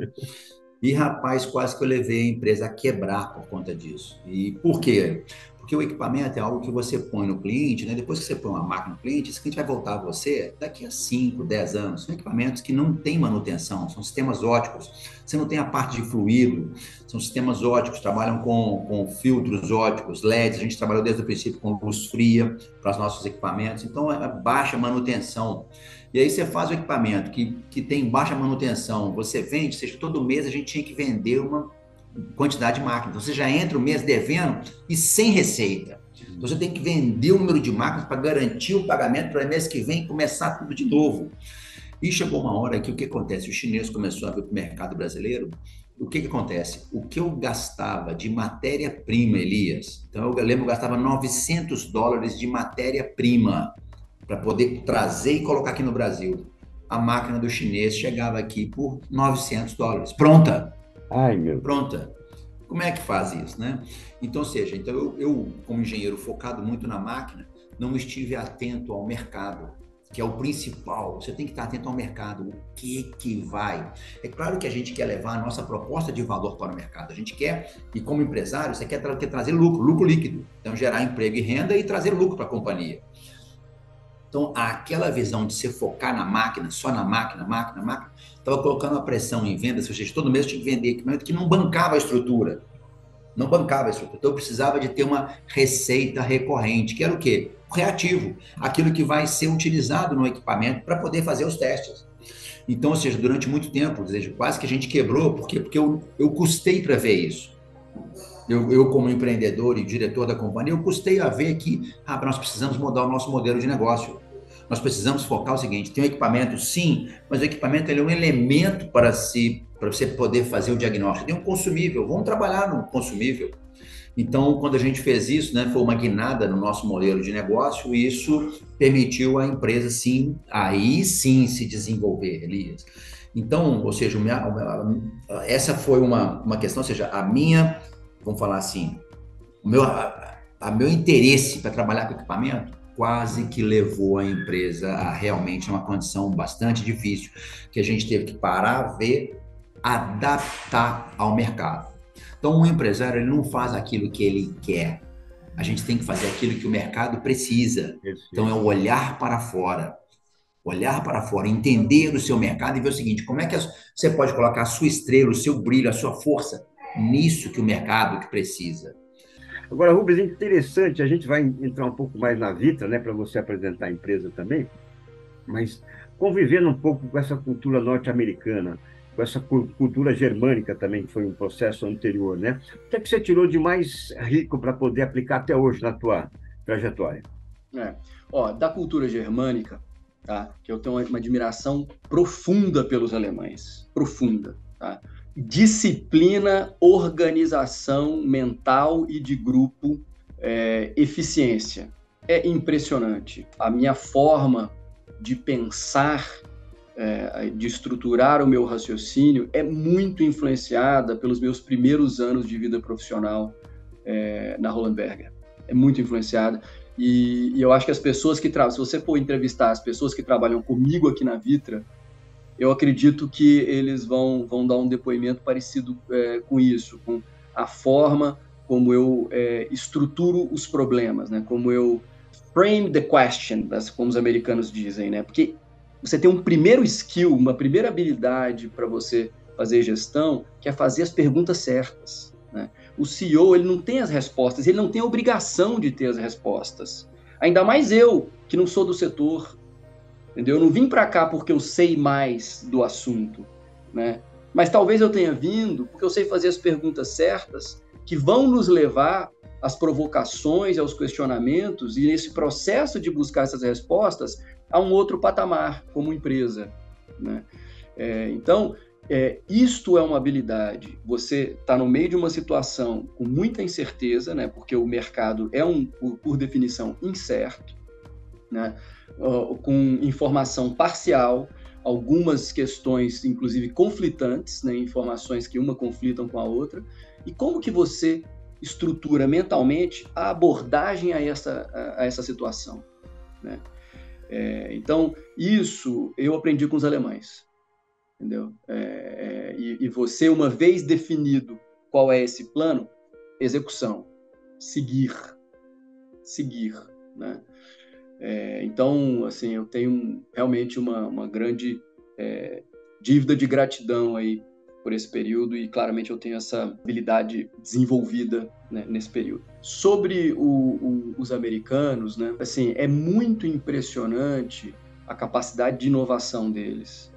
Q: E, rapaz, quase que eu levei a empresa a quebrar por conta disso. E por quê? Porque o equipamento é algo que você põe no cliente, né? Depois que você põe uma máquina no cliente, esse cliente vai voltar a você daqui a 5, 10 anos. São equipamentos que não têm manutenção, são sistemas óticos. Você não tem a parte de fluido, são sistemas óticos, trabalham com filtros óticos, LEDs. A gente trabalhou desde o princípio com luz fria para os nossos equipamentos, então é baixa manutenção. E aí você faz o equipamento que tem baixa manutenção, você vende, seja, todo mês a gente tinha que vender uma quantidade de máquinas. Então, você já entra o mês devendo e sem receita. Então, você tem que vender o número de máquinas para garantir o pagamento para o mês que vem começar tudo de novo. E chegou uma hora que o que acontece? O chinês começou a vir para o mercado brasileiro. O que acontece? O que eu gastava de matéria-prima, Elias? Então, eu lembro que eu gastava $900 de matéria-prima para poder trazer e colocar aqui no Brasil. A máquina do chinês chegava aqui por $900. Pronta!
B: Ai, meu.
Q: Pronta. Como é que faz isso, né? Então, ou seja, eu, como engenheiro focado muito na máquina, não estive atento ao mercado, que é o principal. Você tem que estar atento ao mercado. O que vai? É claro que a gente quer levar a nossa proposta de valor para o mercado. A gente quer, e como empresário, você quer trazer lucro líquido. Então, gerar emprego e renda e trazer lucro para a companhia. Então, aquela visão de se focar na máquina, só na máquina, estava colocando uma pressão em vendas, ou seja, todo mês eu tinha que vender equipamento que não bancava a estrutura. Não bancava a estrutura. Então, eu precisava de ter uma receita recorrente, que era o quê? O reativo. Aquilo que vai ser utilizado no equipamento para poder fazer os testes. Então, ou seja, durante muito tempo, ou seja, quase que a gente quebrou, por quê? Porque eu custei para ver isso. Eu, como empreendedor e diretor da companhia, eu custei a ver que nós precisamos mudar o nosso modelo de negócio. Nós precisamos focar o seguinte, tem um equipamento, sim, mas o equipamento ele é um elemento para você poder fazer o diagnóstico. Tem um consumível, vamos trabalhar no consumível. Então, quando a gente fez isso, né, foi uma guinada no nosso modelo de negócio e isso permitiu à empresa, sim, aí sim se desenvolver, Elias. Então, ou seja, essa foi uma questão, ou seja, vamos falar assim, o meu interesse para trabalhar com equipamento quase que levou a empresa a realmente uma condição bastante difícil, que a gente teve que parar, ver, adaptar ao mercado. Então, um empresário ele não faz aquilo que ele quer, a gente tem que fazer aquilo que o mercado precisa. Então, é o olhar para fora. Olhar para fora, entender o seu mercado e ver o seguinte, como é que você pode colocar a sua estrela, o seu brilho, a sua força nisso que o mercado que precisa.
B: Agora, Rubens, é interessante, a gente vai entrar um pouco mais na Vitra, né, para você apresentar a empresa também, mas convivendo um pouco com essa cultura norte-americana, com essa cultura germânica também, que foi um processo anterior, né? O que é que você tirou de mais rico para poder aplicar até hoje na tua trajetória?
R: Da cultura germânica, tá? Que eu tenho uma admiração profunda pelos alemães, profunda, tá? Disciplina, organização mental e de grupo, eficiência. É impressionante. A minha forma de pensar, de estruturar o meu raciocínio é muito influenciada pelos meus primeiros anos de vida profissional na Roland Berger. É muito influenciada. E eu acho que as pessoas que trabalham, se você for entrevistar as pessoas que trabalham comigo aqui na Vitra, eu acredito que eles vão dar um depoimento parecido com isso, com a forma como eu estruturo os problemas, né? Como eu frame the question, como os americanos dizem, né? Porque você tem um primeiro skill, uma primeira habilidade para você fazer gestão, que é fazer as perguntas certas, né? O CEO, ele não tem as respostas, ele não tem a obrigação de ter as respostas. Ainda mais eu, que não sou do setor, entendeu? Eu não vim para cá porque eu sei mais do assunto, né? Mas talvez eu tenha vindo porque eu sei fazer as perguntas certas que vão nos levar às provocações, aos questionamentos, e nesse processo de buscar essas respostas, a um outro patamar como empresa, né? Então, isto é uma habilidade. Você está no meio de uma situação com muita incerteza, né? Porque o mercado é por definição, incerto, né? Com informação parcial, algumas questões, inclusive, conflitantes, né? Informações que uma conflitam com a outra. E como que você estrutura mentalmente a abordagem a essa situação, né? Então, isso eu aprendi com os alemães, entendeu? E você, uma vez definido qual é esse plano, execução, seguir, né? Então, assim, eu tenho realmente uma grande dívida de gratidão aí por esse período, e claramente eu tenho essa habilidade desenvolvida, né, nesse período. Sobre os americanos, né, assim, é muito impressionante a capacidade de inovação deles.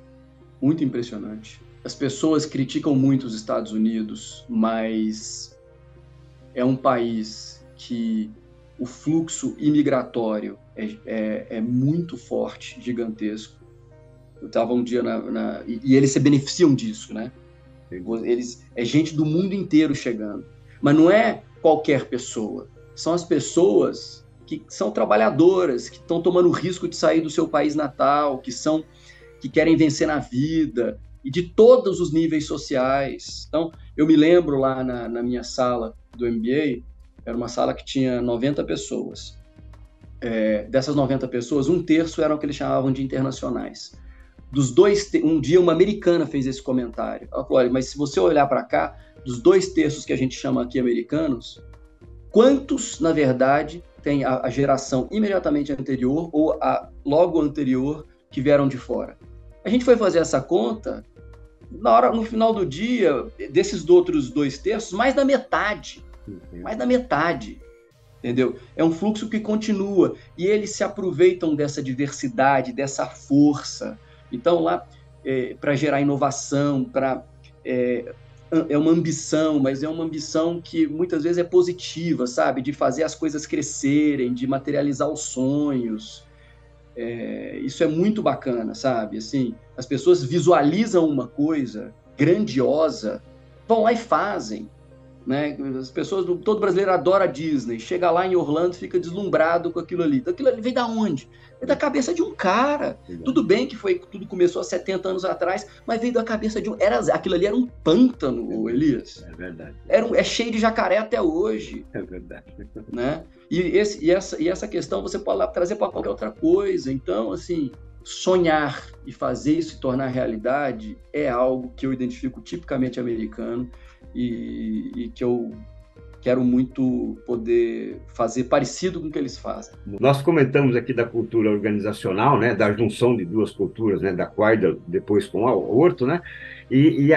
R: Muito impressionante. As pessoas criticam muito os Estados Unidos, mas é um país que o fluxo imigratório é muito forte, gigantesco. Eu estava um dia e eles se beneficiam disso, né? É gente do mundo inteiro chegando. Mas não é qualquer pessoa. São as pessoas que são trabalhadoras, que estão tomando o risco de sair do seu país natal, que querem vencer na vida, e de todos os níveis sociais. Então, eu me lembro lá na minha sala do MBA, era uma sala que tinha 90 pessoas. Dessas 90 pessoas, 1/3 eram o que eles chamavam de internacionais. Um dia uma americana fez esse comentário. Ela falou: olha, mas se você olhar para cá, dos 2/3 que a gente chama aqui americanos, quantos, na verdade, tem a geração imediatamente anterior ou a logo anterior que vieram de fora? A gente foi fazer essa conta, no final do dia, desses outros 2/3, mais da metade, entendeu? É um fluxo que continua, e eles se aproveitam dessa diversidade, dessa força. Então, lá, para gerar inovação, é uma ambição, mas é uma ambição que muitas vezes é positiva, sabe? De fazer as coisas crescerem, de materializar os sonhos. Isso é muito bacana, sabe? Assim, as pessoas visualizam uma coisa grandiosa, vão lá e fazem, né? As pessoas, todo brasileiro adora a Disney, chega lá em Orlando, fica deslumbrado com aquilo ali. Aquilo ali vem da onde? Vem da cabeça de um cara. Tudo bem que tudo começou há 70 anos atrás, mas veio da cabeça de um... Aquilo ali era um pântano, Elias.
B: É verdade.
R: É cheio de jacaré até hoje.
B: É verdade.
R: Né? E essa questão você pode trazer para qualquer outra coisa. Então, assim, sonhar e fazer isso se tornar realidade é algo que eu identifico tipicamente americano e que eu quero muito poder fazer parecido com o que eles fazem.
B: Nós comentamos aqui da cultura organizacional, né, da junção de duas culturas, né, da Quaidel depois com o Horto, né, e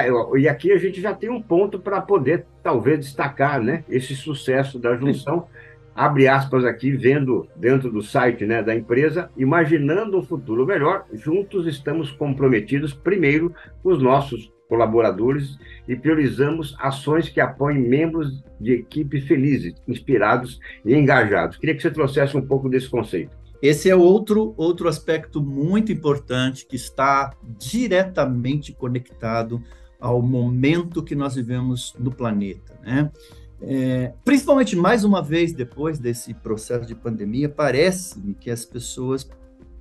B: aqui a gente já tem um ponto para poder, talvez, destacar, né, esse sucesso da junção, abre aspas aqui, vendo dentro do site, né, da empresa, imaginando um futuro melhor, juntos estamos comprometidos, primeiro, com os nossos colaboradores e priorizamos ações que apoiem membros de equipe felizes, inspirados e engajados. Queria que você trouxesse um pouco desse conceito.
S: Esse é outro aspecto muito importante que está diretamente conectado ao momento que nós vivemos no planeta, né? Principalmente, mais uma vez, depois desse processo de pandemia, parece-me que as pessoas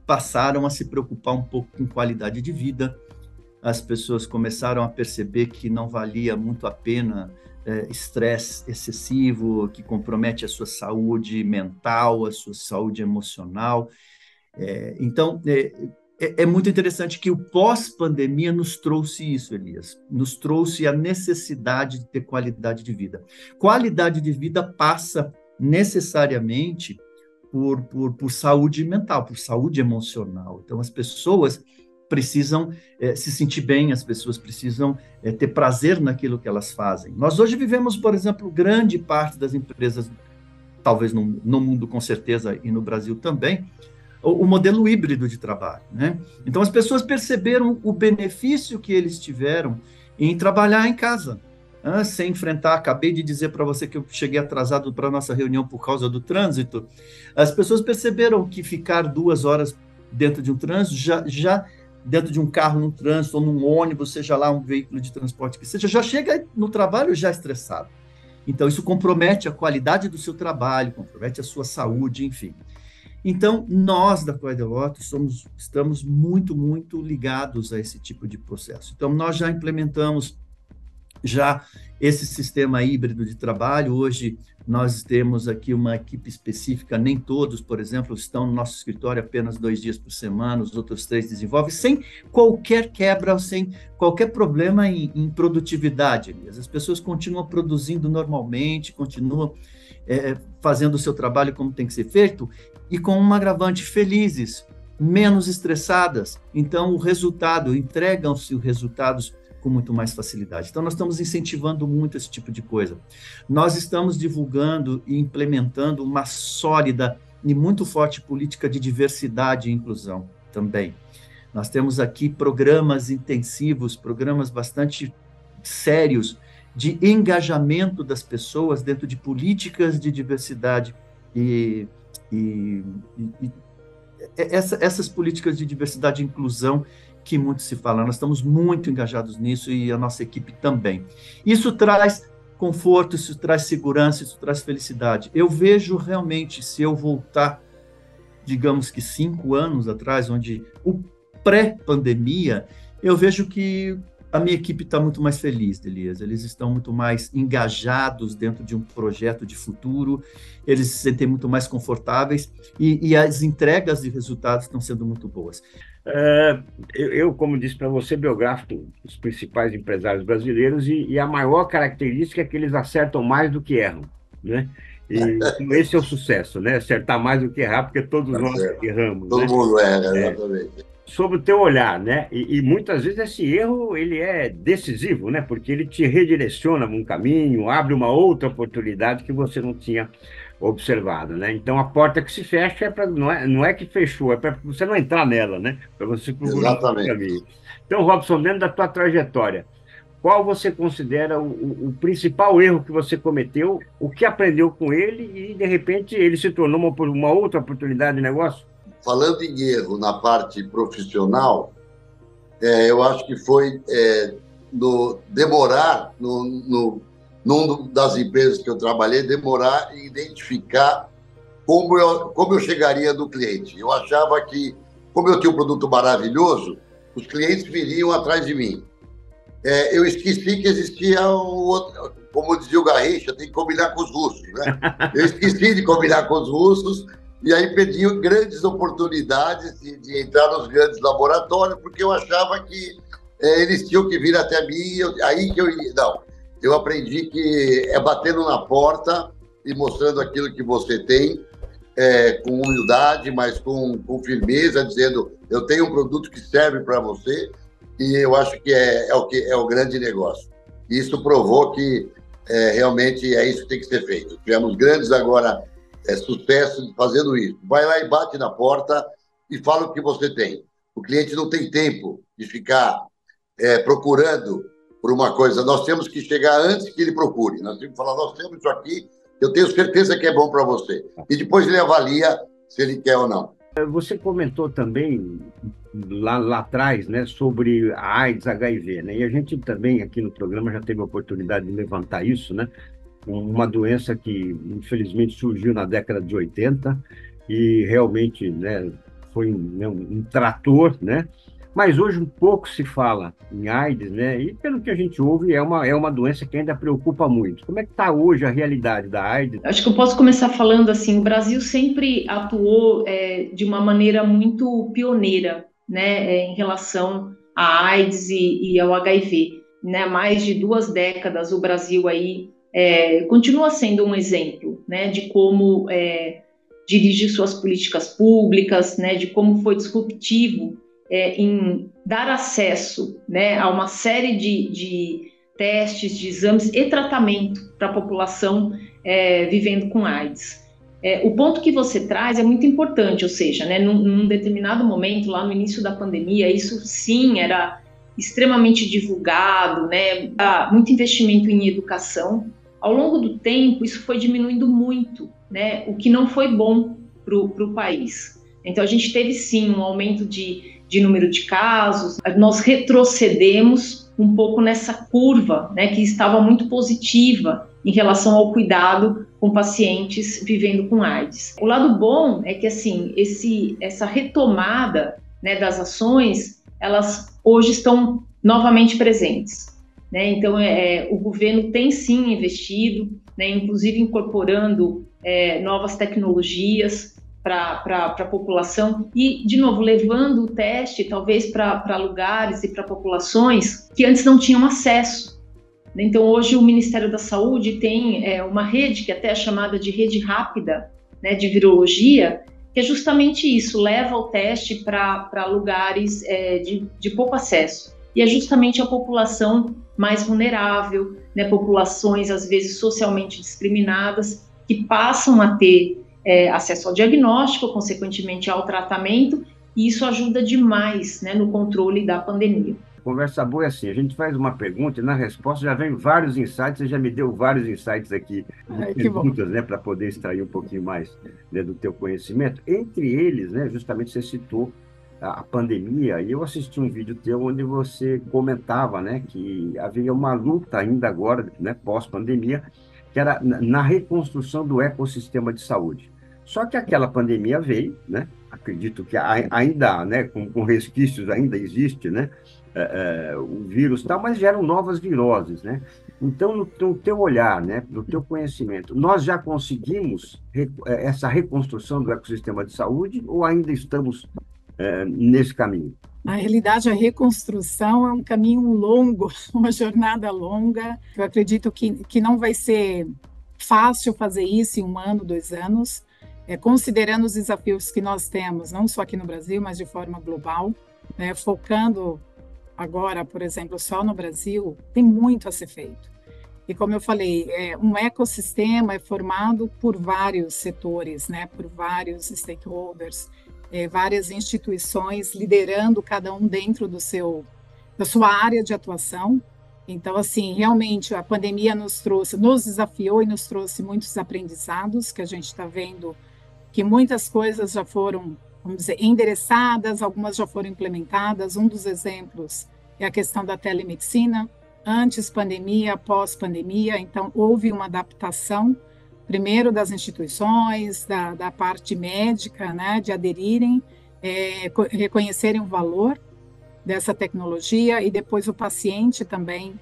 S: passaram a se preocupar um pouco com qualidade de vida. As pessoas começaram a perceber que não valia muito a pena estresse excessivo, que compromete a sua saúde mental, a sua saúde emocional. Então, é muito interessante que o pós-pandemia nos trouxe isso, Elias. Nos trouxe a necessidade de ter qualidade de vida. Qualidade de vida passa necessariamente por saúde mental, por saúde emocional. Então, as pessoas precisam se sentir bem, as pessoas precisam ter prazer naquilo que elas fazem. Nós hoje vivemos, por exemplo, grande parte das empresas, talvez no mundo com certeza e no Brasil também, o modelo híbrido de trabalho, né? Então as pessoas perceberam o benefício que eles tiveram em trabalhar em casa, sem enfrentar. Acabei de dizer para você que eu cheguei atrasado para a nossa reunião por causa do trânsito. As pessoas perceberam que ficar 2 horas dentro de um trânsito, já dentro de um carro, num trânsito, ou num ônibus, seja lá um veículo de transporte que seja, já chega no trabalho já estressado. Então, isso compromete a qualidade do seu trabalho, compromete a sua saúde, enfim. Então, nós da Quadeloto estamos muito, muito ligados a esse tipo de processo. Então, nós já implementamos esse sistema híbrido de trabalho. Hoje, nós temos aqui uma equipe específica, nem todos, por exemplo, estão no nosso escritório apenas 2 dias por semana, os outros 3 desenvolvem, sem qualquer quebra, sem qualquer problema em produtividade. As pessoas continuam produzindo normalmente, continuam fazendo o seu trabalho como tem que ser feito, e com um agravante, felizes, menos estressadas. Então, o resultado, entregam-se os resultados com muito mais facilidade. Então, nós estamos incentivando muito esse tipo de coisa. Nós estamos divulgando e implementando uma sólida e muito forte política de diversidade e inclusão também. Nós temos aqui programas intensivos, programas bastante sérios de engajamento das pessoas dentro de políticas de diversidade essas políticas de diversidade e inclusão que muito se fala. Nós estamos muito engajados nisso e a nossa equipe também. Isso traz conforto, isso traz segurança, isso traz felicidade. Eu vejo realmente, se eu voltar, digamos que 5 anos atrás, onde o pré-pandemia, eu vejo que a minha equipe está muito mais feliz, Elias. Eles estão muito mais engajados dentro de um projeto de futuro, eles se sentem muito mais confortáveis e as entregas de resultados estão sendo muito boas.
B: Eu, como disse para você, biográfico dos principais empresários brasileiros e a maior característica é que eles acertam mais do que erram, né? E esse é o sucesso, né? Acertar mais do que errar, porque todos nós erramos.
T: Todo mundo erra, exatamente.
B: Sobre o teu olhar, né? E muitas vezes esse erro ele é decisivo, né? Porque ele te redireciona um caminho, abre uma outra oportunidade que você não tinha observado, né? Então a porta que se fecha não é que fechou, é para você não entrar nela, né? Para você procurar o caminho. Então, Robson, dentro da tua trajetória, qual você considera o principal erro que você cometeu, o que aprendeu com ele e de repente ele se tornou uma outra oportunidade de negócio?
T: Falando em erro na parte profissional, eu acho que foi demorar, numa das empresas que eu trabalhei, demorar em identificar como eu chegaria do cliente. Eu achava que, como eu tinha um produto maravilhoso, os clientes viriam atrás de mim. Eu esqueci que existia como dizia o Garrincha, tem que combinar com os russos, né? Eu esqueci de combinar com os russos, e aí perdi grandes oportunidades de entrar nos grandes laboratórios, porque eu achava que eles tinham que vir até mim, aí que eu ia. Não, eu aprendi que é batendo na porta e mostrando aquilo que você tem, com humildade, mas com firmeza, dizendo, eu tenho um produto que serve para você, e eu acho que é o grande negócio. Isso provou que realmente é isso que tem que ser feito. Tivemos grandes agora sucesso fazendo isso. Vai lá e bate na porta e fala o que você tem. O cliente não tem tempo de ficar procurando por uma coisa. Nós temos que chegar antes que ele procure. Nós temos que falar, nós temos isso aqui, eu tenho certeza que é bom para você. E depois ele avalia se ele quer ou não.
B: Você comentou também lá atrás, né, sobre a AIDS, HIV, né? E a gente também aqui no programa já teve a oportunidade de levantar isso, né? Uma doença que, infelizmente, surgiu na década de 80 e realmente, né, foi um trator, né? Mas hoje um pouco se fala em AIDS, né? E pelo que a gente ouve, é uma doença que ainda preocupa muito. Como é que está hoje a realidade da AIDS?
L: Acho que eu posso começar falando assim, o Brasil sempre atuou de uma maneira muito pioneira, né, em relação à AIDS e ao HIV, né? Mais de 2 décadas o Brasil aí continua sendo um exemplo, né, de como dirigir suas políticas públicas, né, de como foi disruptivo em dar acesso, né, a uma série de testes, de exames e tratamento para a população vivendo com AIDS. O ponto que você traz é muito importante, ou seja, né, num determinado momento, lá no início da pandemia, isso sim era
U: extremamente divulgado, né? Muito investimento em educação. Ao longo do tempo, isso foi diminuindo muito, né? O que não foi bom para o país. Então, a gente teve, sim, um aumento de número de casos. Nós retrocedemos um pouco nessa curva, né, que estava muito positiva em relação ao cuidado com pacientes vivendo com AIDS. O lado bom é que, assim, essa retomada, né, das ações, elas hoje estão novamente presentes, né? Então, o governo tem sim investido, né, inclusive incorporando novas tecnologias para a população e, de novo, levando o teste talvez para lugares e para populações que antes não tinham acesso. Então, hoje o Ministério da Saúde tem uma rede que até é chamada de rede rápida, né, de virologia, que é justamente isso, leva o teste para lugares de pouco acesso. E é justamente a população mais vulnerável, né, populações às vezes socialmente discriminadas, que passam a ter acesso ao diagnóstico, consequentemente ao tratamento, e isso ajuda demais, né, no controle da pandemia.
B: Conversa boa é assim, a gente faz uma pergunta e na resposta já vem vários insights, você já me deu vários insights aqui, perguntas, né, para poder extrair um pouquinho mais, né, do teu conhecimento. Entre eles, né, justamente você citou a pandemia, e eu assisti um vídeo teu onde você comentava, né, que havia uma luta ainda agora, né, pós-pandemia, que era na reconstrução do ecossistema de saúde. Só que aquela pandemia veio, né? Acredito que ainda, né, com resquícios ainda existe, né, o vírus e tal, mas geram novas viroses, né? Então, no teu olhar, né, no teu conhecimento, nós já conseguimos essa reconstrução do ecossistema de saúde ou ainda estamos nesse caminho?
V: Na realidade, a reconstrução é um caminho longo, uma jornada longa. Eu acredito que não vai ser fácil fazer isso em 1 ano, 2 anos, considerando os desafios que nós temos, não só aqui no Brasil, mas de forma global, né, focando agora, por exemplo, só no Brasil, tem muito a ser feito. E como eu falei, um ecossistema é formado por vários setores, né, por vários stakeholders, várias instituições liderando cada um dentro da sua área de atuação. Então, assim, realmente a pandemia nos desafiou e nos trouxe muitos aprendizados, que a gente está vendo que muitas coisas já foram, vamos dizer, endereçadas, algumas já foram implementadas. Um dos exemplos é a questão da telemedicina, antes pandemia, pós-pandemia. Então, houve uma adaptação, primeiro das instituições, da parte médica, né, de aderirem, reconhecerem o valor dessa tecnologia e depois o paciente também,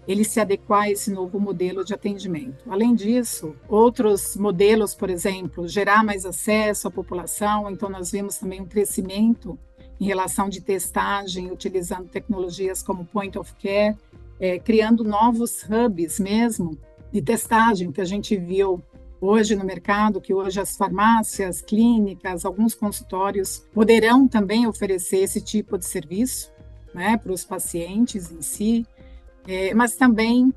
V: ele se adequar a esse novo modelo de atendimento. Além disso, outros modelos, por exemplo, gerar mais acesso à população, então nós vimos também um crescimento em relação de testagem, utilizando tecnologias como Point of Care, criando novos hubs mesmo de testagem, que a gente viu hoje no mercado, que hoje as farmácias, clínicas, alguns consultórios poderão também oferecer esse tipo de serviço, né, para os pacientes em si, mas também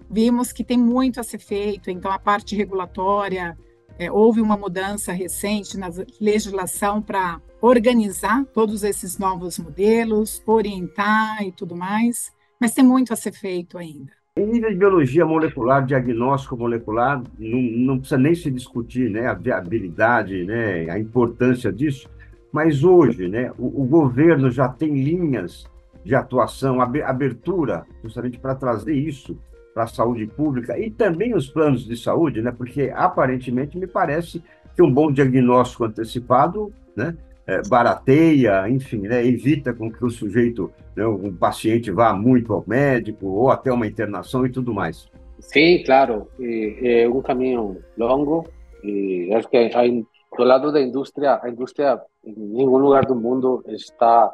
V: vimos que tem muito a ser feito. Então, a parte regulatória, houve uma mudança recente na legislação para organizar todos esses novos modelos, orientar e tudo mais, mas tem muito a ser feito ainda.
B: Em nível de biologia molecular, diagnóstico molecular, não precisa nem se discutir, né, a viabilidade, né, a importância disso, mas hoje, né, o governo já tem linhas de atuação, abertura, justamente para trazer isso para a saúde pública e também os planos de saúde, né, porque aparentemente me parece que um bom diagnóstico antecipado, né, barateia, enfim, né, evita com que o sujeito, né, um paciente vá muito ao médico ou até uma internação e tudo mais.
E: Sim, claro, é um caminho longo e acho que do lado da indústria, a indústria em nenhum lugar do mundo está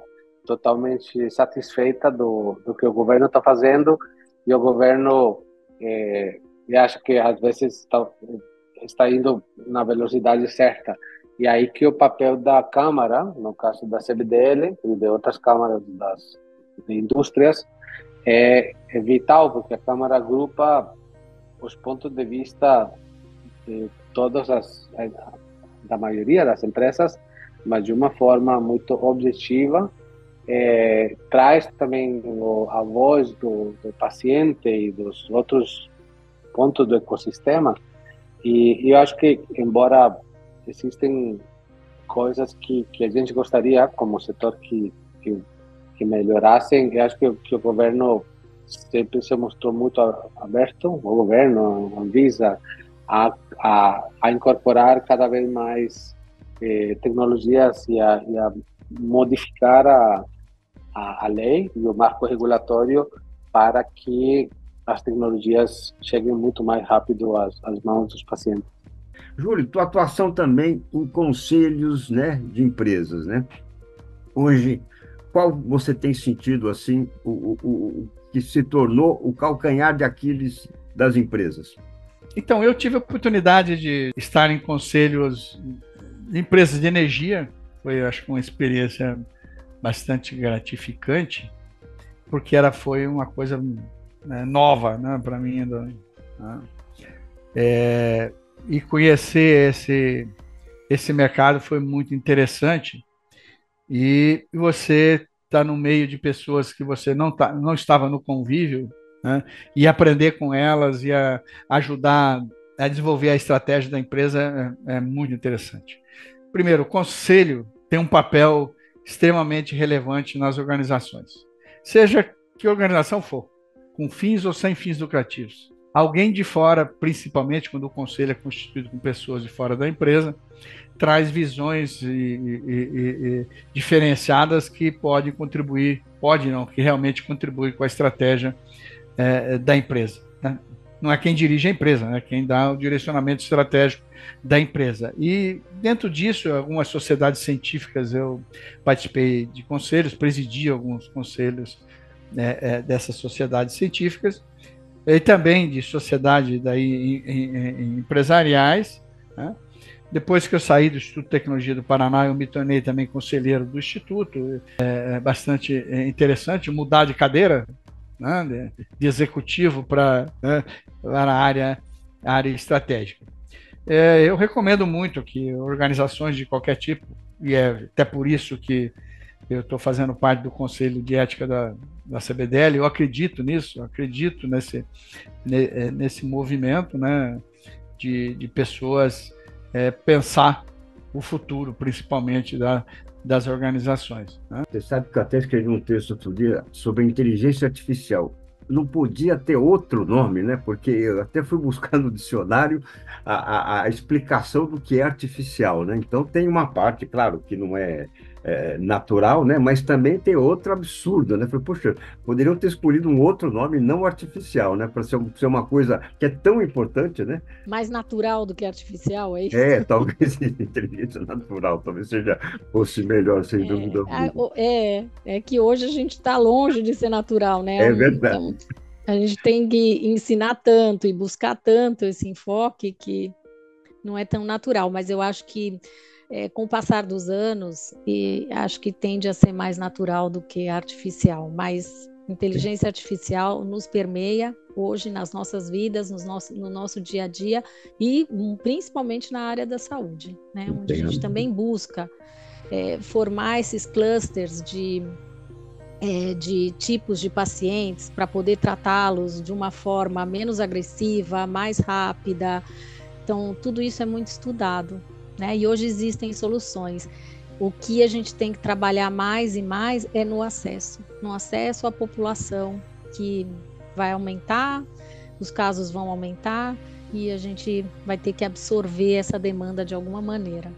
E: totalmente satisfeita do que o governo está fazendo e o governo acha que às vezes está indo na velocidade certa. E aí que o papel da Câmara, no caso da CBDL e de outras câmaras de indústrias, é vital, porque a Câmara agrupa os pontos de vista de da maioria das empresas, mas de uma forma muito objetiva,
A: traz também a voz do paciente e dos outros pontos do ecossistema. E eu acho que, embora existem coisas que a gente gostaria, como setor, que melhorassem, eu acho que o governo sempre se mostrou muito aberto, o governo, a Anvisa, a incorporar cada vez mais tecnologias e a modificar a lei e o marco regulatório para que as tecnologias cheguem muito mais rápido às mãos dos pacientes.
B: Júlio, tua atuação também em conselhos, né, de empresas, né? Hoje, qual você tem sentido assim o que se tornou o calcanhar de Aquiles das empresas?
C: Então, eu tive a oportunidade de estar em conselhos de empresas de energia. Foi, acho que, uma experiência bastante gratificante, porque foi uma coisa, né, nova, né, para mim. E conhecer esse mercado foi muito interessante. E você está no meio de pessoas que você não estava no convívio, né, e aprender com elas e ajudar a desenvolver a estratégia da empresa é muito interessante. Primeiro, o conselho tem um papel extremamente relevante nas organizações, seja que organização for, com fins ou sem fins lucrativos. Alguém de fora, principalmente quando o conselho é constituído com pessoas de fora da empresa, traz visões diferenciadas que podem contribuir, que realmente contribuem com a estratégia da empresa, né? Não é quem dirige a empresa, é quem dá o direcionamento estratégico da empresa. E dentro disso, algumas sociedades científicas, eu participei de conselhos, presidi alguns conselhos dessas sociedades científicas, e também de sociedades empresariais, né? Depois que eu saí do Instituto de Tecnologia do Paraná, eu me tornei também conselheiro do Instituto. É bastante interessante mudar de cadeira, né, de executivo para a área estratégica. Eu recomendo muito que organizações de qualquer tipo, e é até por isso que eu estou fazendo parte do Conselho de Ética da CBDL, eu acredito nisso, eu acredito nesse movimento, né, de pessoas pensar o futuro, principalmente das organizações, né?
B: Você sabe que eu até escrevi um texto outro dia sobre inteligência artificial. Não podia ter outro nome, né? Porque eu até fui buscar no dicionário a explicação do que é artificial, né? Então tem uma parte, claro, que não é natural, né? Mas também tem outra absurda, né? Falei, poxa, poderiam ter escolhido um outro nome não artificial, né? Para ser uma coisa que é tão importante, né?
W: Mais natural do que artificial, é isso?
B: Talvez inteligência natural, talvez fosse melhor, sem dúvida alguma.
W: É que hoje a gente está longe de ser natural, né?
B: É verdade.
W: Então, a gente tem que ensinar tanto e buscar tanto esse enfoque que não é tão natural, mas eu acho que com o passar dos anos, e acho que tende a ser mais natural do que artificial, mas inteligência artificial nos permeia hoje nas nossas vidas, no nosso dia a dia e principalmente na área da saúde, né? Onde a gente também busca formar esses clusters de tipos de pacientes para poder tratá-los de uma forma menos agressiva, mais rápida. Então, tudo isso é muito estudado, né? E hoje existem soluções. O que a gente tem que trabalhar mais e mais é no acesso à população, que vai aumentar, os casos vão aumentar e a gente vai ter que absorver essa demanda de alguma maneira.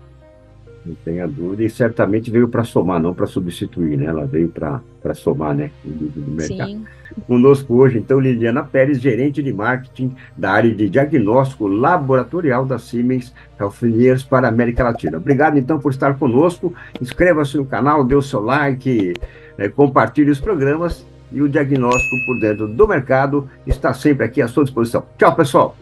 B: Não tenha dúvida, e certamente veio para somar, não para substituir, né? Ela veio para somar, né? Do mercado. Sim. Conosco hoje, então, Liliana Pérez, gerente de marketing da área de diagnóstico laboratorial da Siemens Healthineers para a América Latina. Obrigado, então, por estar conosco. Inscreva-se no canal, dê o seu like, compartilhe os programas, e o diagnóstico por dentro do mercado está sempre aqui à sua disposição. Tchau, pessoal!